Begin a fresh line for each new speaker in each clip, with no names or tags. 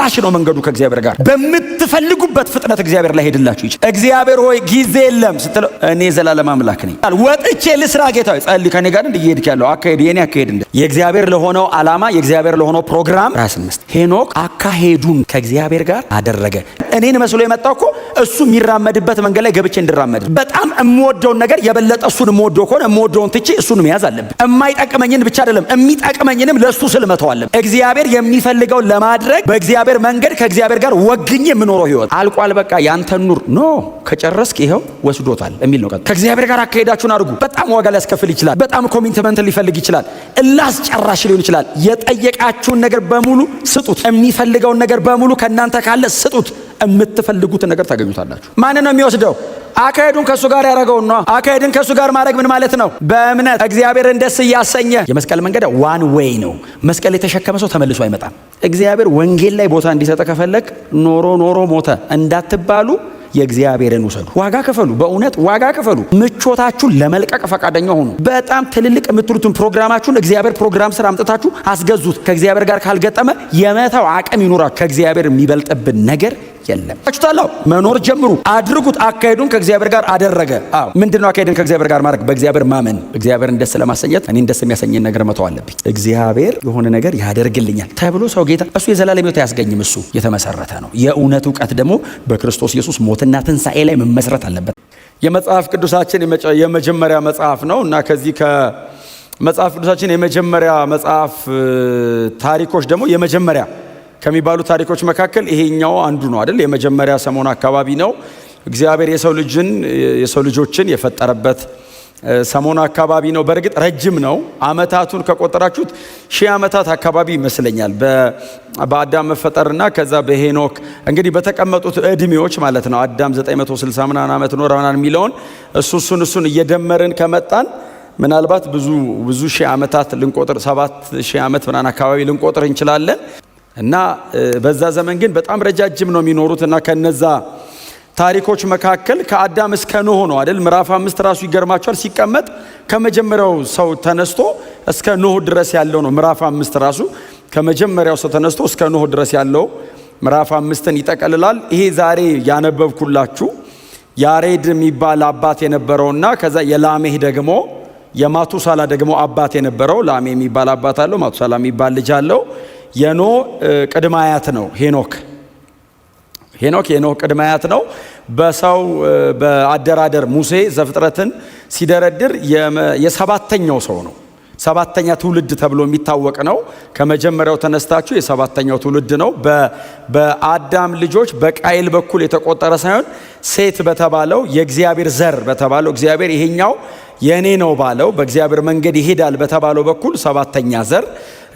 ጨራሽ ነው መንገዱ ከእግዚአብሔር ጋር። በምትፈልጉበት ፍጥነት እግዚአብሔር ላይ ሄድላችሁ ይችላል። እግዚአብሔር ሆይ ጊዜ የለም ስትለው እኔ ዘላለም አምላክ ነኝ። ወጥቼ ልስራ ጌታ ሆይ ጸልይ ከኔ ጋር እየሄድክ ያለው አካሄድ የኔ አካሄድ እንደ የእግዚአብሔር ለሆነው ዓላማ የእግዚአብሔር ለሆነው ፕሮግራም ራስን መስጠት። ሄኖክ አካሄዱን ከእግዚአብሔር ጋር አደረገ። እኔን መስሎ የመጣው እኮ እሱ የሚራመድበት መንገድ ላይ ገብቼ እንድራመድ። በጣም የምወደውን ነገር የበለጠ እሱን የምወደው ከሆነ የምወደውን ትቼ እሱን መያዝ አለብን። የማይጠቅመኝን ብቻ አይደለም የሚጠቅመኝንም ለእሱ ስል መተው አለብን። እግዚአብሔር የሚፈልገውን ለማድረግ በእግዚአብሔር መንገድ ከእግዚአብሔር ጋር ወግኜ የምኖረው ህይወት አልቋል። በቃ ያንተን ኑር ኖ ከጨረስክ ይኸው ወስዶታል የሚል ነው። ከእግዚአብሔር ጋር አካሄዳችሁን አድርጉ። በጣም ዋጋ ሊያስከፍል ይችላል። በጣም ኮሚትመንት ሊፈልግ ይችላል። እላስጨራሽ ሊሆን ይችላል። የጠየቃችሁን ነገር በሙሉ ስጡት። የሚፈልገውን ነገር በሙሉ ከእናንተ ካለ ስጡት። የምትፈልጉትን ነገር ታገኙታላችሁ። ማን ነው የሚወስደው? አካሄዱን ከሱ ጋር ያደረገውን ነው። አካሄድን ከሱ ጋር ማድረግ ምን ማለት ነው? በእምነት እግዚአብሔርን ደስ እያሰኘ። የመስቀል መንገድ ዋን ዌይ ነው። መስቀል የተሸከመ ሰው ተመልሶ አይመጣም። እግዚአብሔር ወንጌል ላይ ቦታ እንዲሰጥ ከፈለግ ኖሮ ሞተ እንዳትባሉ የእግዚአብሔርን ውሰዱ። ዋጋ ከፈሉ። በእውነት ዋጋ ከፈሉ። ምቾታችሁን ለመልቀቅ ፈቃደኛ ሆኑ። በጣም ትልልቅ የምትሉትን ፕሮግራማችሁን እግዚአብሔር ፕሮግራም ስራ አምጥታችሁ አስገዙት። ከእግዚአብሔር ጋር ካልገጠመ የመታው አቅም ይኖራችሁ። ከእግዚአብሔር የሚበልጥብን ነገር የለም። አችሁታላው መኖር ጀምሩ። አድርጉት። አካሄዱን ከእግዚአብሔር ጋር አደረገ። ምንድነው አካሄድን ከእግዚአብሔር ጋር ማድረግ? በእግዚአብሔር ማመን። እግዚአብሔርን ደስ ለማሰኘት እኔን ደስ የሚያሰኘን ነገር መተው አለብኝ። እግዚአብሔር የሆነ ነገር ያደርግልኛል ተብሎ ሰው ጌታ እሱ የዘላለም ሕይወት አያስገኝም። እሱ የተመሰረተ ነው። የእውነት እውቀት ደግሞ በክርስቶስ ኢየሱስ ሞትና ትንሣኤ ላይ መመስረት አለበት። የመጽሐፍ ቅዱሳችን የመጀመሪያ መጽሐፍ ነው እና ከዚህ ከመጽሐፍ ቅዱሳችን የመጀመሪያ መጽሐፍ ታሪኮች ደግሞ የመጀመሪያ ከሚባሉ ታሪኮች መካከል ይሄኛው አንዱ ነው አይደል? የመጀመሪያ ሰሞን አካባቢ ነው። እግዚአብሔር የሰው ልጆችን የፈጠረበት ሰሞን አካባቢ ነው። በእርግጥ ረጅም ነው። አመታቱን ከቆጠራችሁት 1000 ዓመታት አካባቢ ይመስለኛል። በአዳም መፈጠርና ከዛ በሄኖክ እንግዲህ በተቀመጡት እድሜዎች ማለት ነው። አዳም 960 ምናምን ዓመት ኖረ ምናምን የሚለውን እሱን እየደመርን ከመጣን ምናልባት ብዙ ሺህ ዓመታት ልንቆጥር 7000 ዓመት ምናምን አካባቢ ልንቆጥር እንችላለን። እና በዛ ዘመን ግን በጣም ረጃጅም ነው የሚኖሩት። እና ከነዛ ታሪኮች መካከል ከአዳም እስከ ኖህ ነው አይደል? ምዕራፍ 5 ራሱ ይገርማቸዋል። ሲቀመጥ ከመጀመሪያው ሰው ተነስቶ እስከ ኖህ ድረስ ያለው ነው። ምዕራፍ 5 ራሱ ከመጀመሪያው ሰው ተነስቶ እስከ ኖህ ድረስ ያለው ምዕራፍ 5ን ይጠቀልላል። ይሄ ዛሬ ያነበብኩላችሁ ያሬድ የሚባል አባት የነበረውና ከዛ የላሜህ ደግሞ የማቱሳላ ደግሞ አባት የነበረው ላሜህ የሚባል አባት አለው። ማቱሳላ የሚባል ልጅ አለው። የኖህ ቅድመ አያት ነው ሄኖክ የኖህ ቅድመ አያት ነው። በሰው በአደራደር ሙሴ ዘፍጥረትን ሲደረድር የሰባተኛው ሰው ነው። ሰባተኛ ትውልድ ተብሎ የሚታወቅ ነው። ከመጀመሪያው ተነስታችሁ የሰባተኛው ትውልድ ነው። በአዳም ልጆች በቃይል በኩል የተቆጠረ ሳይሆን ሴት በተባለው የእግዚአብሔር ዘር በተባለው እግዚአብሔር ይሄኛው የኔ ነው ባለው በእግዚአብሔር መንገድ ይሄዳል በተባለው በኩል ሰባተኛ ዘር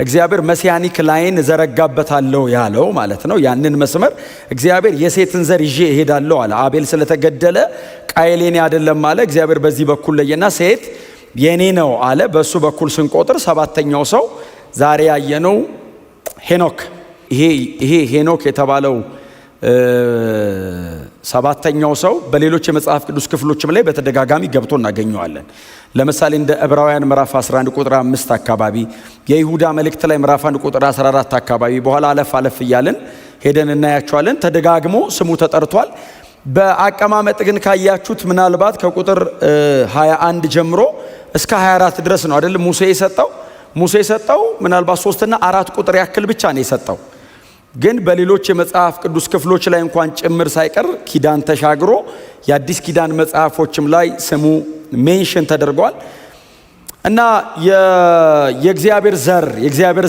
እግዚአብሔር መሲያኒክ ላይን ዘረጋበታለሁ ያለው ማለት ነው። ያንን መስመር እግዚአብሔር የሴትን ዘር ይዤ እሄዳለሁ አለ። አቤል ስለተገደለ ቃየል የኔ አይደለም አለ። እግዚአብሔር በዚህ በኩል ለየና ሴት የኔ ነው አለ። በሱ በኩል ስንቆጥር ሰባተኛው ሰው ዛሬ ያየነው ሄኖክ። ይሄ ሄኖክ የተባለው ሰባተኛው ሰው በሌሎች የመጽሐፍ ቅዱስ ክፍሎችም ላይ በተደጋጋሚ ገብቶ እናገኘዋለን። ለምሳሌ እንደ ዕብራውያን ምዕራፍ 11 ቁጥር 5 አካባቢ፣ የይሁዳ መልእክት ላይ ምዕራፍ 1 ቁጥር 14 አካባቢ፣ በኋላ አለፍ እያልን ሄደን እናያቸዋለን። ተደጋግሞ ስሙ ተጠርቷል። በአቀማመጥ ግን ካያችሁት ምናልባት ከቁጥር 21 ጀምሮ እስከ 24 ድረስ ነው አይደል? ሙሴ የሰጠው ምናልባት 3 እና 4 ቁጥር ያክል ብቻ ነው የሰጠው። ግን በሌሎች የመጽሐፍ ቅዱስ ክፍሎች ላይ እንኳን ጭምር ሳይቀር ኪዳን ተሻግሮ የአዲስ ኪዳን መጽሐፎችም ላይ ስሙ ሜንሽን ተደርጓል። እና የእግዚአብሔር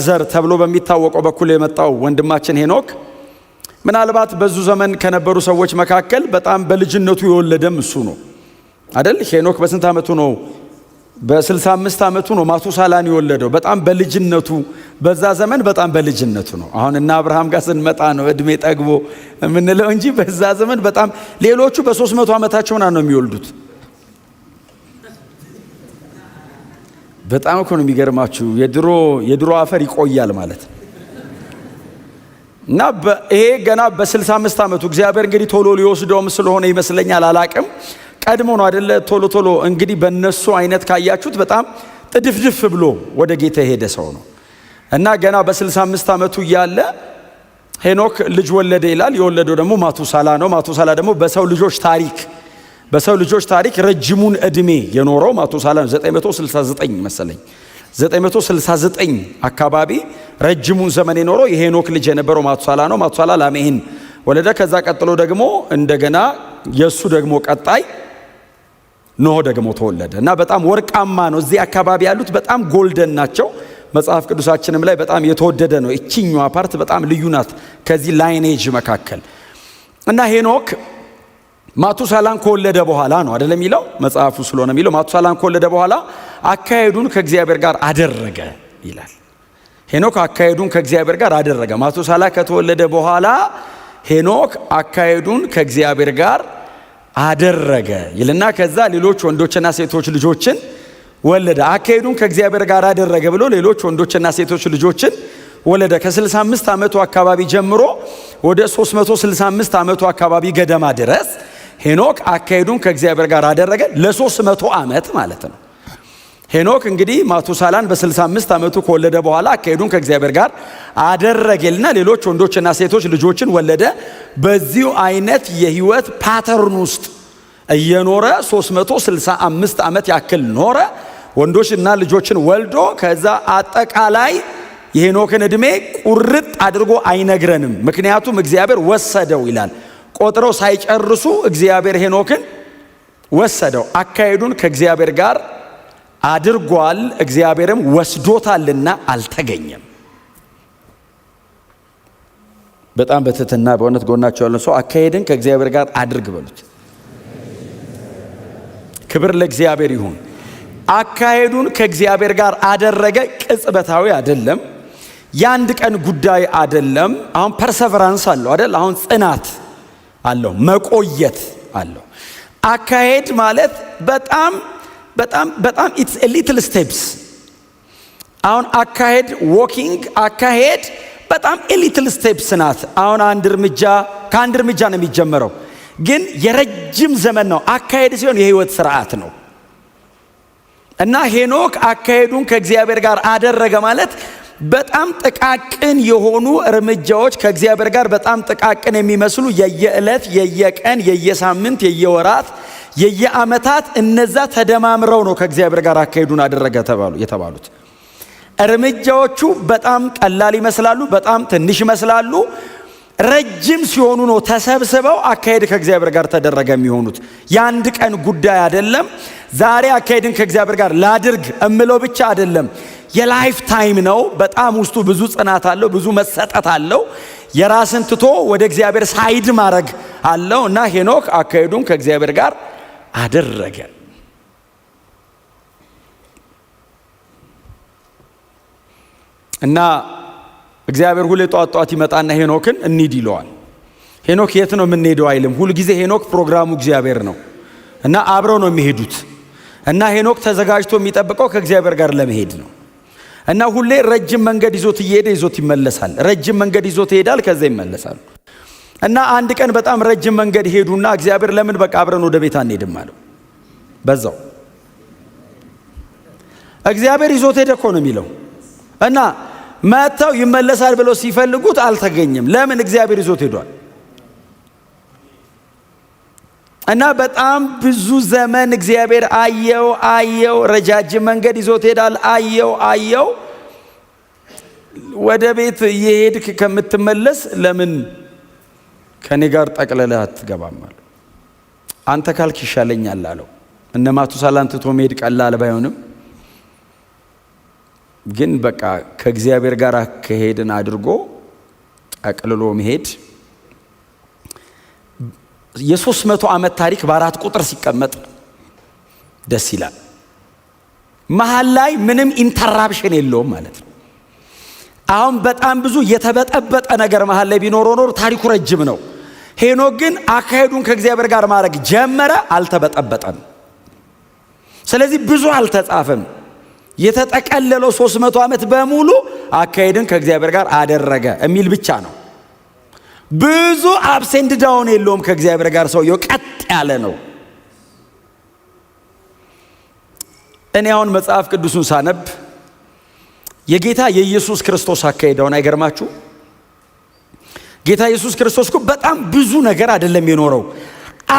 ዘር ተብሎ በሚታወቀው በኩል የመጣው ወንድማችን ሄኖክ ምናልባት በዙ ዘመን ከነበሩ ሰዎች መካከል በጣም በልጅነቱ የወለደም እሱ ነው አይደል? ሄኖክ በስንት ዓመቱ ነው? በ65 ዓመቱ ነው ማቱሳላን የወለደው። በጣም በልጅነቱ በዛ ዘመን በጣም በልጅነቱ ነው። አሁን እና አብርሃም ጋር ስንመጣ ነው እድሜ ጠግቦ የምንለው እንጂ በዛ ዘመን በጣም ሌሎቹ በ300 ዓመታቸው ነው የሚወልዱት። በጣም እኮ ነው የሚገርማችሁ። የድሮ አፈር ይቆያል ማለት እና ይሄ ገና በ65 ዓመቱ እግዚአብሔር እንግዲህ ቶሎ ሊወስደውም ስለሆነ ይመስለኛል አላቅም ቀድሞ ነው አይደለ? ቶሎ እንግዲህ በእነሱ አይነት ካያችሁት በጣም ጥድፍድፍ ብሎ ወደ ጌታ የሄደ ሰው ነው እና ገና በ65 ዓመቱ እያለ ሄኖክ ልጅ ወለደ ይላል። የወለደው ደግሞ ማቱሳላ ነው። ማቱሳላ ደግሞ በሰው ልጆች ታሪክ ረጅሙን እድሜ የኖረው ማቱሳላ ነው። 969 መሰለኝ 969 አካባቢ ረጅሙን ዘመን የኖረው የሄኖክ ልጅ የነበረው ማቱሳላ ነው። ማቱሳላ ላሜህን ወለደ። ከዛ ቀጥሎ ደግሞ እንደገና የሱ ደግሞ ቀጣይ ኖህ ደግሞ ተወለደ እና በጣም ወርቃማ ነው። እዚህ አካባቢ ያሉት በጣም ጎልደን ናቸው። መጽሐፍ ቅዱሳችንም ላይ በጣም የተወደደ ነው። እቺኛዋ ፓርት በጣም ልዩ ናት ከዚህ ላይኔጅ መካከል እና ሄኖክ ማቱሳላን ከወለደ በኋላ ነው አይደለም የሚለው መጽሐፉ ስለሆነ የሚለው ማቱሳላን ከወለደ በኋላ አካሄዱን ከእግዚአብሔር ጋር አደረገ ይላል። ሄኖክ አካሄዱን ከእግዚአብሔር ጋር አደረገ። ማቱሳላ ከተወለደ በኋላ ሄኖክ አካሄዱን ከእግዚአብሔር ጋር አደረገ ይልና ከዛ ሌሎች ወንዶችና ሴቶች ልጆችን ወለደ። አካሄዱን ከእግዚአብሔር ጋር አደረገ ብሎ ሌሎች ወንዶችና ሴቶች ልጆችን ወለደ። ከ65 ዓመቱ አካባቢ ጀምሮ ወደ 365 ዓመቱ አካባቢ ገደማ ድረስ ሄኖክ አካሄዱን ከእግዚአብሔር ጋር አደረገ። ለ300 ዓመት ማለት ነው። ሄኖክ እንግዲህ ማቱሳላን በ65 ዓመቱ ከወለደ በኋላ አካሄዱን ከእግዚአብሔር ጋር አደረገልና ሌሎች ወንዶችና ሴቶች ልጆችን ወለደ። በዚሁ አይነት የህይወት ፓተርን ውስጥ እየኖረ 365 ዓመት ያክል ኖረ። ወንዶችና ልጆችን ወልዶ ከዛ አጠቃላይ የሄኖክን ዕድሜ ቁርጥ አድርጎ አይነግረንም። ምክንያቱም እግዚአብሔር ወሰደው ይላል። ቆጥረው ሳይጨርሱ እግዚአብሔር ሄኖክን ወሰደው። አካሄዱን ከእግዚአብሔር ጋር አድርጓል፣ እግዚአብሔርም ወስዶታልና አልተገኘም። በጣም በትህትና በእውነት ጎናቸው ያለው ሰው አካሄድን ከእግዚአብሔር ጋር አድርግ በሉት። ክብር ለእግዚአብሔር ይሁን። አካሄዱን ከእግዚአብሔር ጋር አደረገ። ቅጽበታዊ አይደለም፣ የአንድ ቀን ጉዳይ አይደለም። አሁን ፐርሰቨራንስ አለው አይደል? አሁን ጽናት አለው፣ መቆየት አለው። አካሄድ ማለት በጣም ኢትስ ኤ ሊትል ስቴፕስ። አሁን አካሄድ ዎኪንግ አካሄድ በጣም ኤ ሊትል ስቴፕስ ናት። አሁን ከአንድ እርምጃ ነው የሚጀመረው፣ ግን የረጅም ዘመን ነው። አካሄድ ሲሆን የህይወት ስርዓት ነው እና ሄኖክ አካሄዱን ከእግዚአብሔር ጋር አደረገ ማለት በጣም ጥቃቅን የሆኑ እርምጃዎች ከእግዚአብሔር ጋር በጣም ጥቃቅን የሚመስሉ የየዕለት፣ የየቀን፣ የየሳምንት፣ የየወራት፣ የየዓመታት እነዛ ተደማምረው ነው ከእግዚአብሔር ጋር አካሄዱን አደረገ የተባሉት። እርምጃዎቹ በጣም ቀላል ይመስላሉ፣ በጣም ትንሽ ይመስላሉ። ረጅም ሲሆኑ ነው ተሰብስበው አካሄድ ከእግዚአብሔር ጋር ተደረገ የሚሆኑት። የአንድ ቀን ጉዳይ አይደለም። ዛሬ አካሄድን ከእግዚአብሔር ጋር ላድርግ እምለው ብቻ አይደለም፣ የላይፍ ታይም ነው። በጣም ውስጡ ብዙ ጽናት አለው፣ ብዙ መሰጠት አለው፣ የራስን ትቶ ወደ እግዚአብሔር ሳይድ ማድረግ አለው እና ሄኖክ አካሄዱን ከእግዚአብሔር ጋር አደረገ። እና እግዚአብሔር ሁሌ ጧት ይመጣና ሄኖክን እንሂድ ይለዋል። ሄኖክ የት ነው የምንሄደው አይልም። ሁልጊዜ ሄኖክ ፕሮግራሙ እግዚአብሔር ነው እና አብረው ነው የሚሄዱት። እና ሄኖክ ተዘጋጅቶ የሚጠብቀው ከእግዚአብሔር ጋር ለመሄድ ነው። እና ሁሌ ረጅም መንገድ ይዞት ይመለሳል። ረጅም መንገድ ይዞት ይሄዳል፣ ከዛ ይመለሳል። እና አንድ ቀን በጣም ረጅም መንገድ ሄዱና እግዚአብሔር ለምን በቃ አብረን ወደ ቤት አንሄድም አለው። በዛው እግዚአብሔር ይዞት ሄደ እኮ ነው የሚለው። እና መጥተው ይመለሳል ብለው ሲፈልጉት አልተገኘም። ለምን? እግዚአብሔር ይዞት ሄዷል። እና በጣም ብዙ ዘመን እግዚአብሔር አየው፣ ረጃጅም መንገድ ይዞት ሄዳል። አየው ወደ ቤት እየሄድክ ከምትመለስ ለምን ከኔ ጋር ጠቅለለህ አትገባም አለው። አንተ ካልክ ይሻለኛል አለው። እነ ማቱሳላን ትቶ መሄድ ቀላል ባይሆንም ግን በቃ ከእግዚአብሔር ጋር አካሄድን አድርጎ ጠቅልሎ መሄድ የ300 ዓመት ታሪክ በአራት ቁጥር ሲቀመጥ ደስ ይላል። መሃል ላይ ምንም ኢንተራፕሽን የለውም ማለት ነው። አሁን በጣም ብዙ የተበጠበጠ ነገር መሃል ላይ ቢኖረው ኖሮ ታሪኩ ረጅም ነው። ሄኖክ ግን አካሄዱን ከእግዚአብሔር ጋር ማድረግ ጀመረ፣ አልተበጠበጠም። ስለዚህ ብዙ አልተጻፈም። የተጠቀለለው 300 ዓመት በሙሉ አካሄድን ከእግዚአብሔር ጋር አደረገ የሚል ብቻ ነው። ብዙ አፕስ ኤንድ ዳውን የለውም። ከእግዚአብሔር ጋር ሰውየው ቀጥ ያለ ነው። እኔ አሁን መጽሐፍ ቅዱሱን ሳነብ የጌታ የኢየሱስ ክርስቶስ አካሄደውን አይገርማችሁ? ጌታ ኢየሱስ ክርስቶስ እኮ በጣም ብዙ ነገር አይደለም የኖረው፣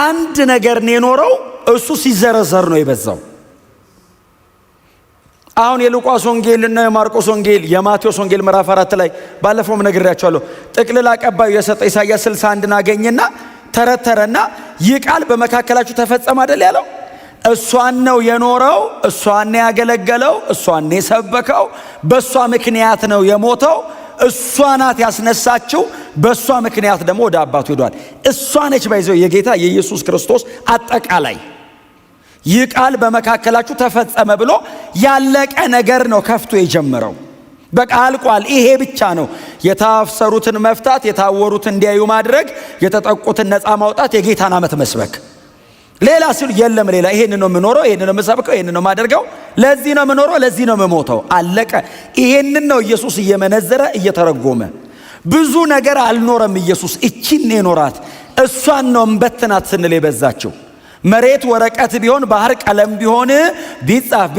አንድ ነገር ነው የኖረው። እሱ ሲዘረዘር ነው የበዛው። አሁን የሉቃስ ወንጌልና የማርቆስ ወንጌል የማቴዎስ ወንጌል ምዕራፍ 4 ላይ ባለፈውም ነግሬያቸዋለሁ። ጥቅልል አቀባዩ የሰጠ ኢሳይያስ 61 አገኘና ተረተረና ይህ ቃል በመካከላችሁ ተፈጸመ አይደል ያለው። እሷን ነው የኖረው፣ እሷን ነው ያገለገለው፣ እሷን ነው የሰበከው፣ በእሷ ምክንያት ነው የሞተው፣ እሷ ናት ያስነሳችው፣ በእሷ ምክንያት ደግሞ ወደ አባቱ ሄዷል። እሷ ነች ባይዘው የጌታ የኢየሱስ ክርስቶስ አጠቃላይ። ይህ ቃል በመካከላችሁ ተፈጸመ ብሎ ያለቀ ነገር ነው ከፍቶ የጀመረው። በቃ አልቋል። ይሄ ብቻ ነው። የታሰሩትን መፍታት፣ የታወሩትን እንዲያዩ ማድረግ፣ የተጠቁትን ነፃ ማውጣት፣ የጌታን ዓመት መስበክ። ሌላ ሲሉ የለም ሌላ። ይሄን ነው የምኖረው፣ ይሄን ነው የምሰብከው፣ ይሄን ነው የማደርገው፣ ለዚህ ነው የምኖረው፣ ለዚህ ነው የምሞተው። አለቀ። ይሄንን ነው ኢየሱስ እየመነዘረ እየተረጎመ። ብዙ ነገር አልኖረም ኢየሱስ። እቺን የኖራት እሷን ነው እንበትናት ስንል የበዛችው። መሬት ወረቀት ቢሆን ባህር ቀለም ቢሆን ቢጻፍ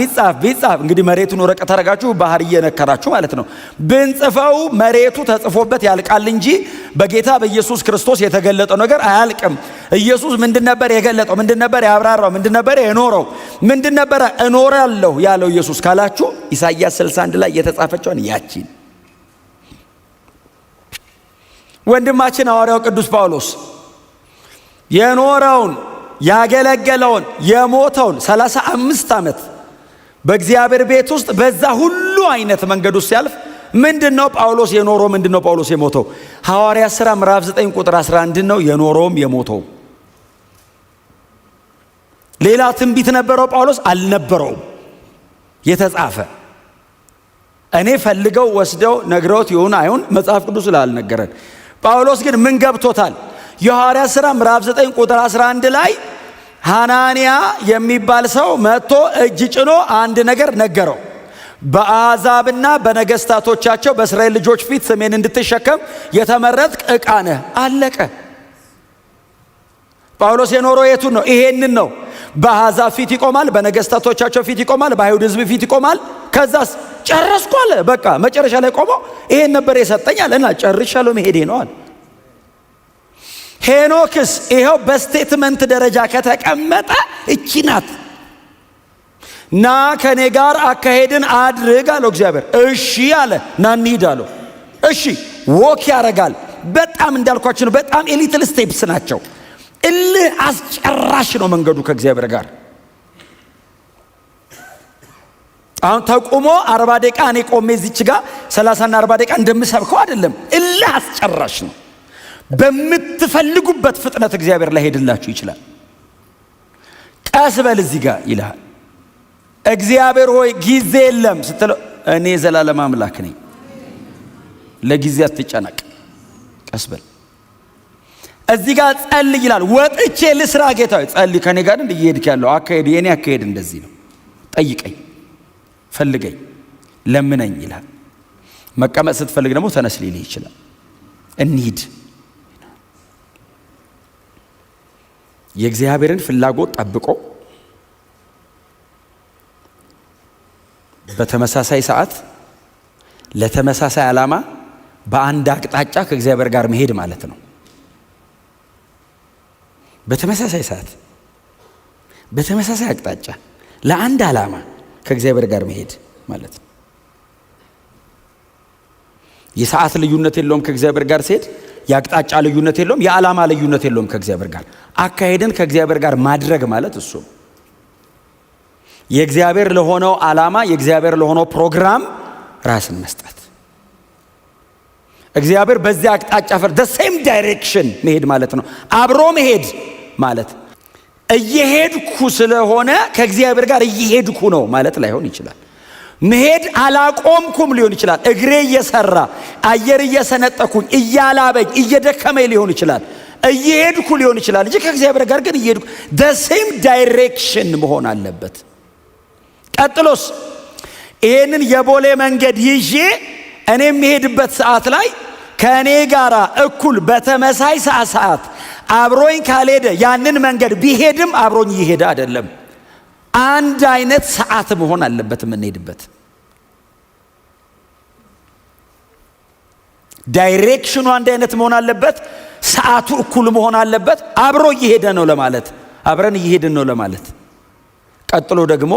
እንግዲህ መሬቱን ወረቀት አረጋችሁ ባህር እየነከራችሁ ማለት ነው። ብንጽፈው መሬቱ ተጽፎበት ያልቃል እንጂ በጌታ በኢየሱስ ክርስቶስ የተገለጠው ነገር አያልቅም። ኢየሱስ ምንድን ነበር የገለጠው? ምንድን ነበር ያብራራው? ምንድን ነበር የኖረው? ምንድን ነበር እኖራለሁ ያለው ኢየሱስ ካላችሁ ኢሳይያስ 61 ላይ የተጻፈችውን ያቺን ወንድማችን ሐዋርያው ቅዱስ ጳውሎስ የኖረውን ያገለገለውን የሞተውን 35 ዓመት በእግዚአብሔር ቤት ውስጥ በዛ ሁሉ አይነት መንገድ ውስጥ ሲያልፍ ምንድነው ጳውሎስ የኖረው? ምንድነው ጳውሎስ የሞተው? ሐዋርያ ሥራ ምዕራፍ 9 ቁጥር 11 ነው የኖረውም የሞተው። ሌላ ትንቢት ነበረው ጳውሎስ? አልነበረውም። የተጻፈ እኔ ፈልገው ወስደው ነግረውት ይሁን አይሁን መጽሐፍ ቅዱስ ስላልነገረን፣ ጳውሎስ ግን ምን ገብቶታል? የሐዋርያ ሥራ ምዕራፍ 9 ቁጥር 11 ላይ ሐናንያ የሚባል ሰው መጥቶ እጅ ጭኖ አንድ ነገር ነገረው። በአሕዛብና በነገሥታቶቻቸው በእስራኤል ልጆች ፊት ስሜን እንድትሸከም የተመረጥክ ዕቃ ነህ። አለቀ። ጳውሎስ የኖረው የቱን ነው? ይሄንን ነው። በአሕዛብ ፊት ይቆማል፣ በነገሥታቶቻቸው ፊት ይቆማል፣ በአይሁድ ሕዝብ ፊት ይቆማል። ከዛስ ጨረስኩ አለ። በቃ መጨረሻ ላይ ቆሞ ይሄን ነበር የሰጠኝ አለና ጨርሻለሁ መሄዴ ነው አለ። ሄኖክስ ይኸው በስቴትመንት ደረጃ ከተቀመጠ እቺ ናት። ና ከኔ ጋር አካሄድን አድርግ አለው እግዚአብሔር። እሺ አለ። ና እንሂድ አለው። እሺ ወክ ያረጋል። በጣም እንዳልኳችሁ ነው። በጣም ኤሊትል ስቴፕስ ናቸው። እልህ አስጨራሽ ነው መንገዱ ከእግዚአብሔር ጋር። አሁን ተቆሞ 40 ደቂቃ እኔ ቆሜ እዚች ጋር 30 እና 40 ደቂቃ እንደምሰብከው አይደለም። እልህ አስጨራሽ ነው። በምትፈልጉበት ፍጥነት እግዚአብሔር ላይ ሄድላችሁ ይችላል። ቀስ በል እዚህ ጋር ይልሃል። እግዚአብሔር ሆይ ጊዜ የለም ስትለው እኔ ዘላለም አምላክ ነኝ፣ ለጊዜ አትጨነቅ፣ ቀስ በል። እዚህ ጋር ጸልይ ይላል። ወጥቼ ልስራ ጌታ ሆይ ጸልይ። ከኔ ጋር እየሄድክ ያለው አካሄድ የኔ አካሄድ እንደዚህ ነው። ጠይቀኝ፣ ፈልገኝ፣ ለምነኝ ይላል። መቀመጥ ስትፈልግ ደግሞ ተነስ ሊልህ ይችላል። እንሂድ። የእግዚአብሔርን ፍላጎት ጠብቆ በተመሳሳይ ሰዓት ለተመሳሳይ ዓላማ በአንድ አቅጣጫ ከእግዚአብሔር ጋር መሄድ ማለት ነው። በተመሳሳይ ሰዓት በተመሳሳይ አቅጣጫ ለአንድ ዓላማ ከእግዚአብሔር ጋር መሄድ ማለት ነው። የሰዓት ልዩነት የለውም ከእግዚአብሔር ጋር ሲሄድ። የአቅጣጫ ልዩነት የለውም፣ የዓላማ ልዩነት የለውም ከእግዚአብሔር ጋር። አካሄድን ከእግዚአብሔር ጋር ማድረግ ማለት እሱ የእግዚአብሔር ለሆነው ዓላማ የእግዚአብሔር ለሆነው ፕሮግራም ራስን መስጠት። እግዚአብሔር በዚያ አቅጣጫ the same direction መሄድ ማለት ነው። አብሮ መሄድ ማለት እየሄድኩ ስለሆነ ከእግዚአብሔር ጋር እየሄድኩ ነው ማለት ላይሆን ይችላል። መሄድ አላቆምኩም ሊሆን ይችላል። እግሬ እየሰራ አየር እየሰነጠኩኝ እያላበኝ እየደከመኝ ሊሆን ይችላል። እየሄድኩ ሊሆን ይችላል እንጂ ከእግዚአብሔር ጋር ግን እየሄድኩ the same direction መሆን አለበት። ቀጥሎስ ይሄንን የቦሌ መንገድ ይዤ እኔ የሚሄድበት ሰዓት ላይ ከእኔ ጋር እኩል በተመሳይ ሰዓት አብሮኝ ካልሄደ ያንን መንገድ ቢሄድም አብሮኝ ይሄድ አይደለም። አንድ አይነት ሰዓት መሆን አለበት የምንሄድበት። ዳይሬክሽኑ አንድ አይነት መሆን አለበት። ሰዓቱ እኩል መሆን አለበት። አብሮ እየሄደ ነው ለማለት አብረን እየሄድን ነው ለማለት። ቀጥሎ ደግሞ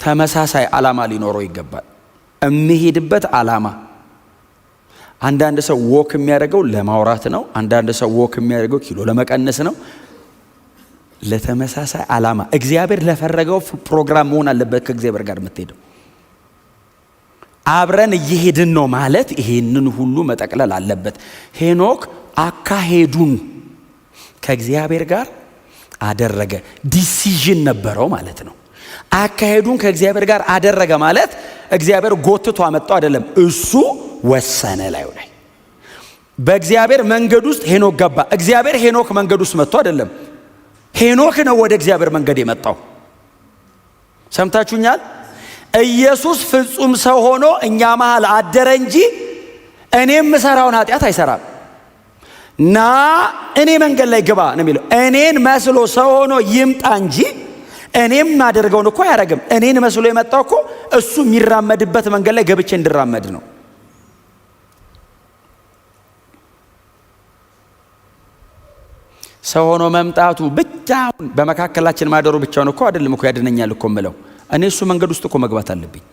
ተመሳሳይ ዓላማ ሊኖረው ይገባል። የሚሄድበት ዓላማ አንዳንድ ሰው ወክ የሚያደርገው ለማውራት ነው። አንዳንድ ሰው ወክ የሚያደርገው ኪሎ ለመቀነስ ነው። ለተመሳሳይ ዓላማ እግዚአብሔር ለፈረገው ፕሮግራም መሆን አለበት። ከእግዚአብሔር ጋር የምትሄደው አብረን እየሄድን ነው ማለት ይሄንን ሁሉ መጠቅለል አለበት። ሄኖክ አካሄዱን ከእግዚአብሔር ጋር አደረገ። ዲሲዥን ነበረው ማለት ነው። አካሄዱን ከእግዚአብሔር ጋር አደረገ ማለት እግዚአብሔር ጎትቶ አመጣው አይደለም፣ እሱ ወሰነ። ላይ በእግዚአብሔር መንገድ ውስጥ ሄኖክ ገባ። እግዚአብሔር ሄኖክ መንገድ ውስጥ መጥቶ አይደለም፣ ሄኖክ ነው ወደ እግዚአብሔር መንገድ የመጣው። ሰምታችሁኛል? ኢየሱስ ፍጹም ሰው ሆኖ እኛ መሃል አደረ እንጂ እኔም ምሰራውን ኃጢአት አይሰራም። ና እኔ መንገድ ላይ ግባ ነው የሚለው። እኔን መስሎ ሰው ሆኖ ይምጣ እንጂ እኔም ማደርገውን እኮ አያረግም። እኔን መስሎ የመጣው እኮ እሱ የሚራመድበት መንገድ ላይ ገብቼ እንድራመድ ነው። ሰው ሆኖ መምጣቱ ብቻውን በመካከላችን ማደሩ ብቻውን እኮ አይደለም እኮ ያድነኛል እኮ ምለው። እኔ እሱ መንገድ ውስጥ እኮ መግባት አለብኝ፣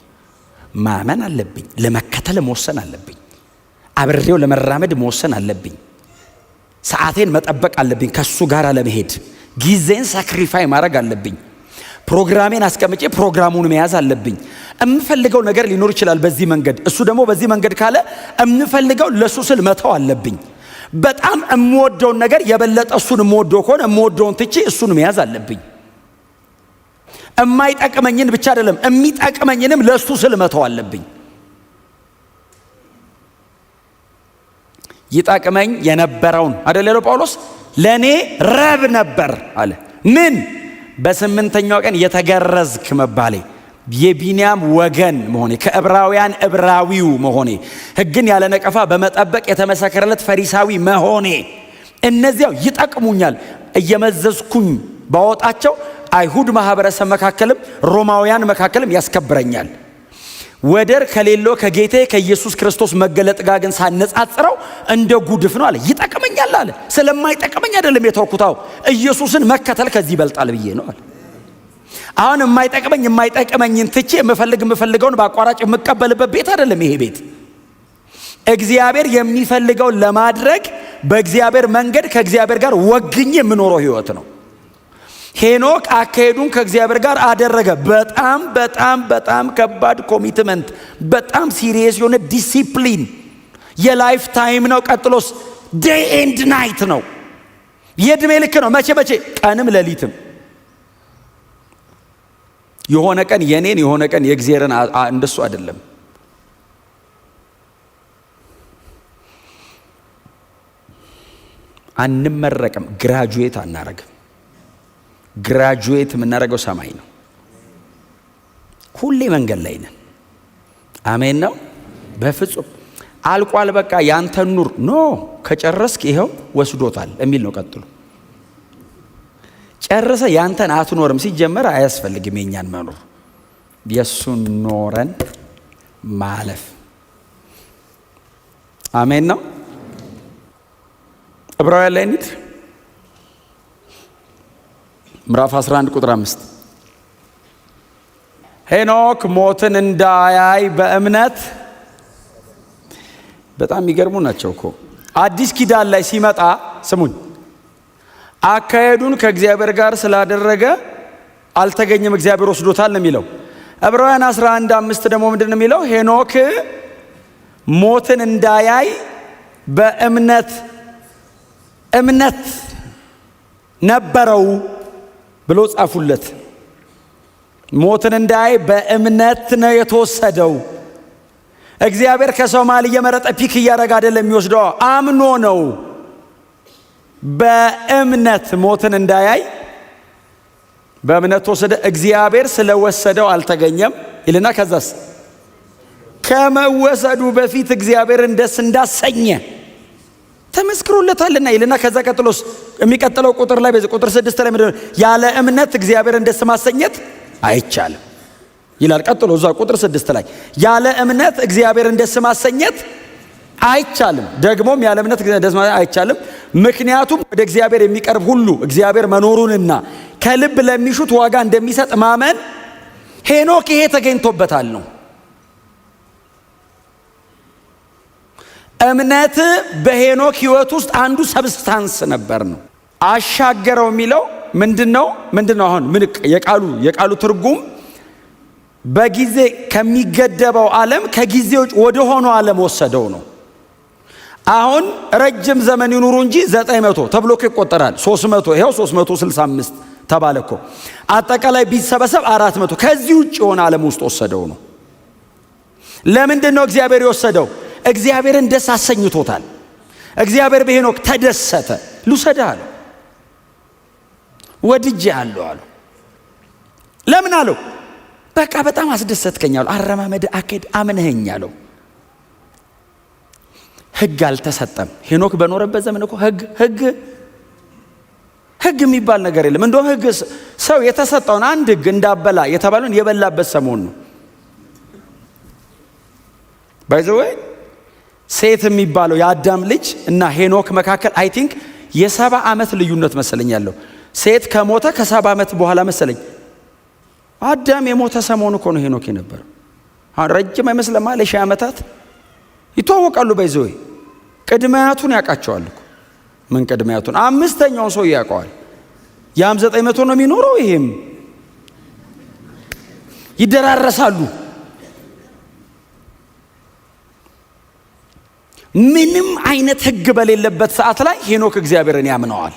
ማመን አለብኝ፣ ለመከተል መወሰን አለብኝ፣ አብሬው ለመራመድ መወሰን አለብኝ፣ ሰዓቴን መጠበቅ አለብኝ፣ ከሱ ጋር ለመሄድ ጊዜን ሳክሪፋይ ማድረግ አለብኝ፣ ፕሮግራሜን አስቀምጬ ፕሮግራሙን መያዝ አለብኝ። እምፈልገው ነገር ሊኖር ይችላል በዚህ መንገድ፣ እሱ ደግሞ በዚህ መንገድ ካለ እምፈልገው ለሱ ስል መተው አለብኝ። በጣም እምወደውን ነገር የበለጠ እሱን እምወደው ከሆነ እምወደውን ትቼ እሱን መያዝ አለብኝ። እማይጠቅመኝን ብቻ አይደለም እሚጠቅመኝንም ለሱ ስል መተው አለብኝ። ይጠቅመኝ የነበረውን አይደል ያለው ጳውሎስ፣ ለኔ ረብ ነበር አለ። ምን? በስምንተኛው ቀን የተገረዝክ መባሌ፣ የቢንያም ወገን መሆኔ፣ ከዕብራውያን ዕብራዊው መሆኔ፣ ሕግን ያለ ነቀፋ በመጠበቅ የተመሰከረለት ፈሪሳዊ መሆኔ፣ እነዚያው ይጠቅሙኛል። እየመዘዝኩኝ ባወጣቸው አይሁድ ማህበረሰብ መካከልም ሮማውያን መካከልም ያስከብረኛል። ወደር ከሌለው ከጌቴ ከኢየሱስ ክርስቶስ መገለጥ ጋር ግን ሳነጻጽረው እንደ ጉድፍ ነው አለ። ይጠቅመኛል አለ። ስለማይጠቅመኝ አይደለም የተወኩታው፣ ኢየሱስን መከተል ከዚህ ይበልጣል ብዬ ነው አለ። አሁን የማይጠቅመኝን ትቼ የምፈልገውን በአቋራጭ የምቀበልበት ቤት አይደለም ይሄ ቤት። እግዚአብሔር የሚፈልገውን ለማድረግ በእግዚአብሔር መንገድ ከእግዚአብሔር ጋር ወግኜ የምኖረው ህይወት ነው። ሄኖክ አካሄዱን ከእግዚአብሔር ጋር አደረገ። በጣም በጣም በጣም ከባድ ኮሚትመንት፣ በጣም ሲሪየስ የሆነ ዲሲፕሊን፣ የላይፍ ታይም ነው። ቀጥሎስ ዴይ ኤንድ ናይት ነው፣ የእድሜ ልክ ነው። መቼ ቀንም ሌሊትም። የሆነ ቀን የኔን የሆነ ቀን የእግዚአብሔርን እንደሱ አይደለም። አንመረቅም፣ ግራጁዌት አናረግም። ግራጁዌት የምናደርገው ሰማይ ነው። ሁሌ መንገድ ላይ ነን። አሜን ነው። በፍጹም አልቋል በቃ ያንተን ኑር ኖ፣ ከጨረስክ ይኸው ወስዶታል የሚል ነው። ቀጥሎ ጨረሰ ያንተን አትኖርም። ሲጀመር አያስፈልግም የኛን መኖር፣ የሱን ኖረን ማለፍ። አሜን ነው። ዕብራውያን ላይ እንሂድ። ምዕራፍ 11 ቁጥር 5 ሄኖክ ሞትን እንዳያይ በእምነት። በጣም የሚገርሙ ናቸው እኮ። አዲስ ኪዳን ላይ ሲመጣ ስሙኝ፣ አካሄዱን ከእግዚአብሔር ጋር ስላደረገ አልተገኘም፣ እግዚአብሔር ወስዶታል ነው የሚለው። ዕብራውያን 11:5 ደግሞ ምንድን ነው የሚለው? ሄኖክ ሞትን እንዳያይ በእምነት እምነት ነበረው ብሎ ጻፉለት። ሞትን እንዳያይ በእምነት ነው የተወሰደው። እግዚአብሔር ከሰው መሃል እየመረጠ ፒክ እያደረገ አይደለም የሚወስደው፣ አምኖ ነው። በእምነት ሞትን እንዳያይ በእምነት ተወሰደ። እግዚአብሔር ስለወሰደው አልተገኘም ይልና ከዛስ ከመወሰዱ በፊት እግዚአብሔርን ደስ እንዳሰኘ ተመስክሮለታልና ይልና ከዛ ቀጥሎስ የሚቀጥለው ቁጥር ላይ በዚህ ቁጥር 6 ላይ ምንድነው? ያለ እምነት እግዚአብሔርን ደስ ማሰኘት አይቻልም ይላል። ቀጥሎ እዛ ቁጥር 6 ላይ ያለ እምነት እግዚአብሔርን ደስ ማሰኘት አይቻልም። ደግሞም ያለ እምነት ደስ ማለት አይቻልም። ምክንያቱም ወደ እግዚአብሔር የሚቀርብ ሁሉ እግዚአብሔር መኖሩንና ከልብ ለሚሹት ዋጋ እንደሚሰጥ ማመን ሄኖክ ይሄ ተገኝቶበታል ነው። እምነት በሄኖክ ህይወት ውስጥ አንዱ ሰብስታንስ ነበር ነው። አሻገረው የሚለው ምንድነው? አሁን ምን የቃሉ ትርጉም በጊዜ ከሚገደበው ዓለም ከጊዜ ውጭ ወደ ሆነው ዓለም ወሰደው ነው። አሁን ረጅም ዘመን ይኑሩ እንጂ 900 ተብሎ ይቆጠራል። 300 ይሄው 365 ተባለ እኮ። አጠቃላይ ቢሰበሰብ 400 ከዚህ ውጭ የሆነ ዓለም ውስጥ ወሰደው ነው። ለምንድነው እግዚአብሔር የወሰደው? እግዚአብሔርን ደስ አሰኝቶታል። እግዚአብሔር በሄኖክ ተደሰተ። ልውሰድህ አለው። ወድጄሃለሁ አለው። ለምን አለው? በቃ በጣም አስደሰትከኝ አለው። አረማመድ አካሄድ አምነኸኝ አለው። ህግ አልተሰጠም። ሄኖክ በኖረበት ዘመን እኮ ህግ የሚባል ነገር የለም። እንደውም ህግ ሰው የተሰጠውን አንድ ህግ እንዳበላ የተባለውን የበላበት ሰሞን ነው። ባይዘወይ ሴት የሚባለው የአዳም ልጅ እና ሄኖክ መካከል አይ ቲንክ የ70 ዓመት ልዩነት መሰለኝ ያለው። ሴት ከሞተ ከ70 ዓመት በኋላ መሰለኝ። አዳም የሞተ ሰሞን እኮ ነው ሄኖክ የነበረው። አሁን ረጅም አይመስልም አለ። 1000 ዓመታት ይተዋወቃሉ። ባይዘወይ ቅድሚያቱን ያውቃቸዋል እኮ። ምን ቅድሚያቱን? አምስተኛውን ሰው ያውቀዋል። ያም 900 ነው የሚኖረው፣ ይሄም ይደራረሳሉ። ምንም አይነት ህግ በሌለበት ሰዓት ላይ ሄኖክ እግዚአብሔርን ያምነዋል።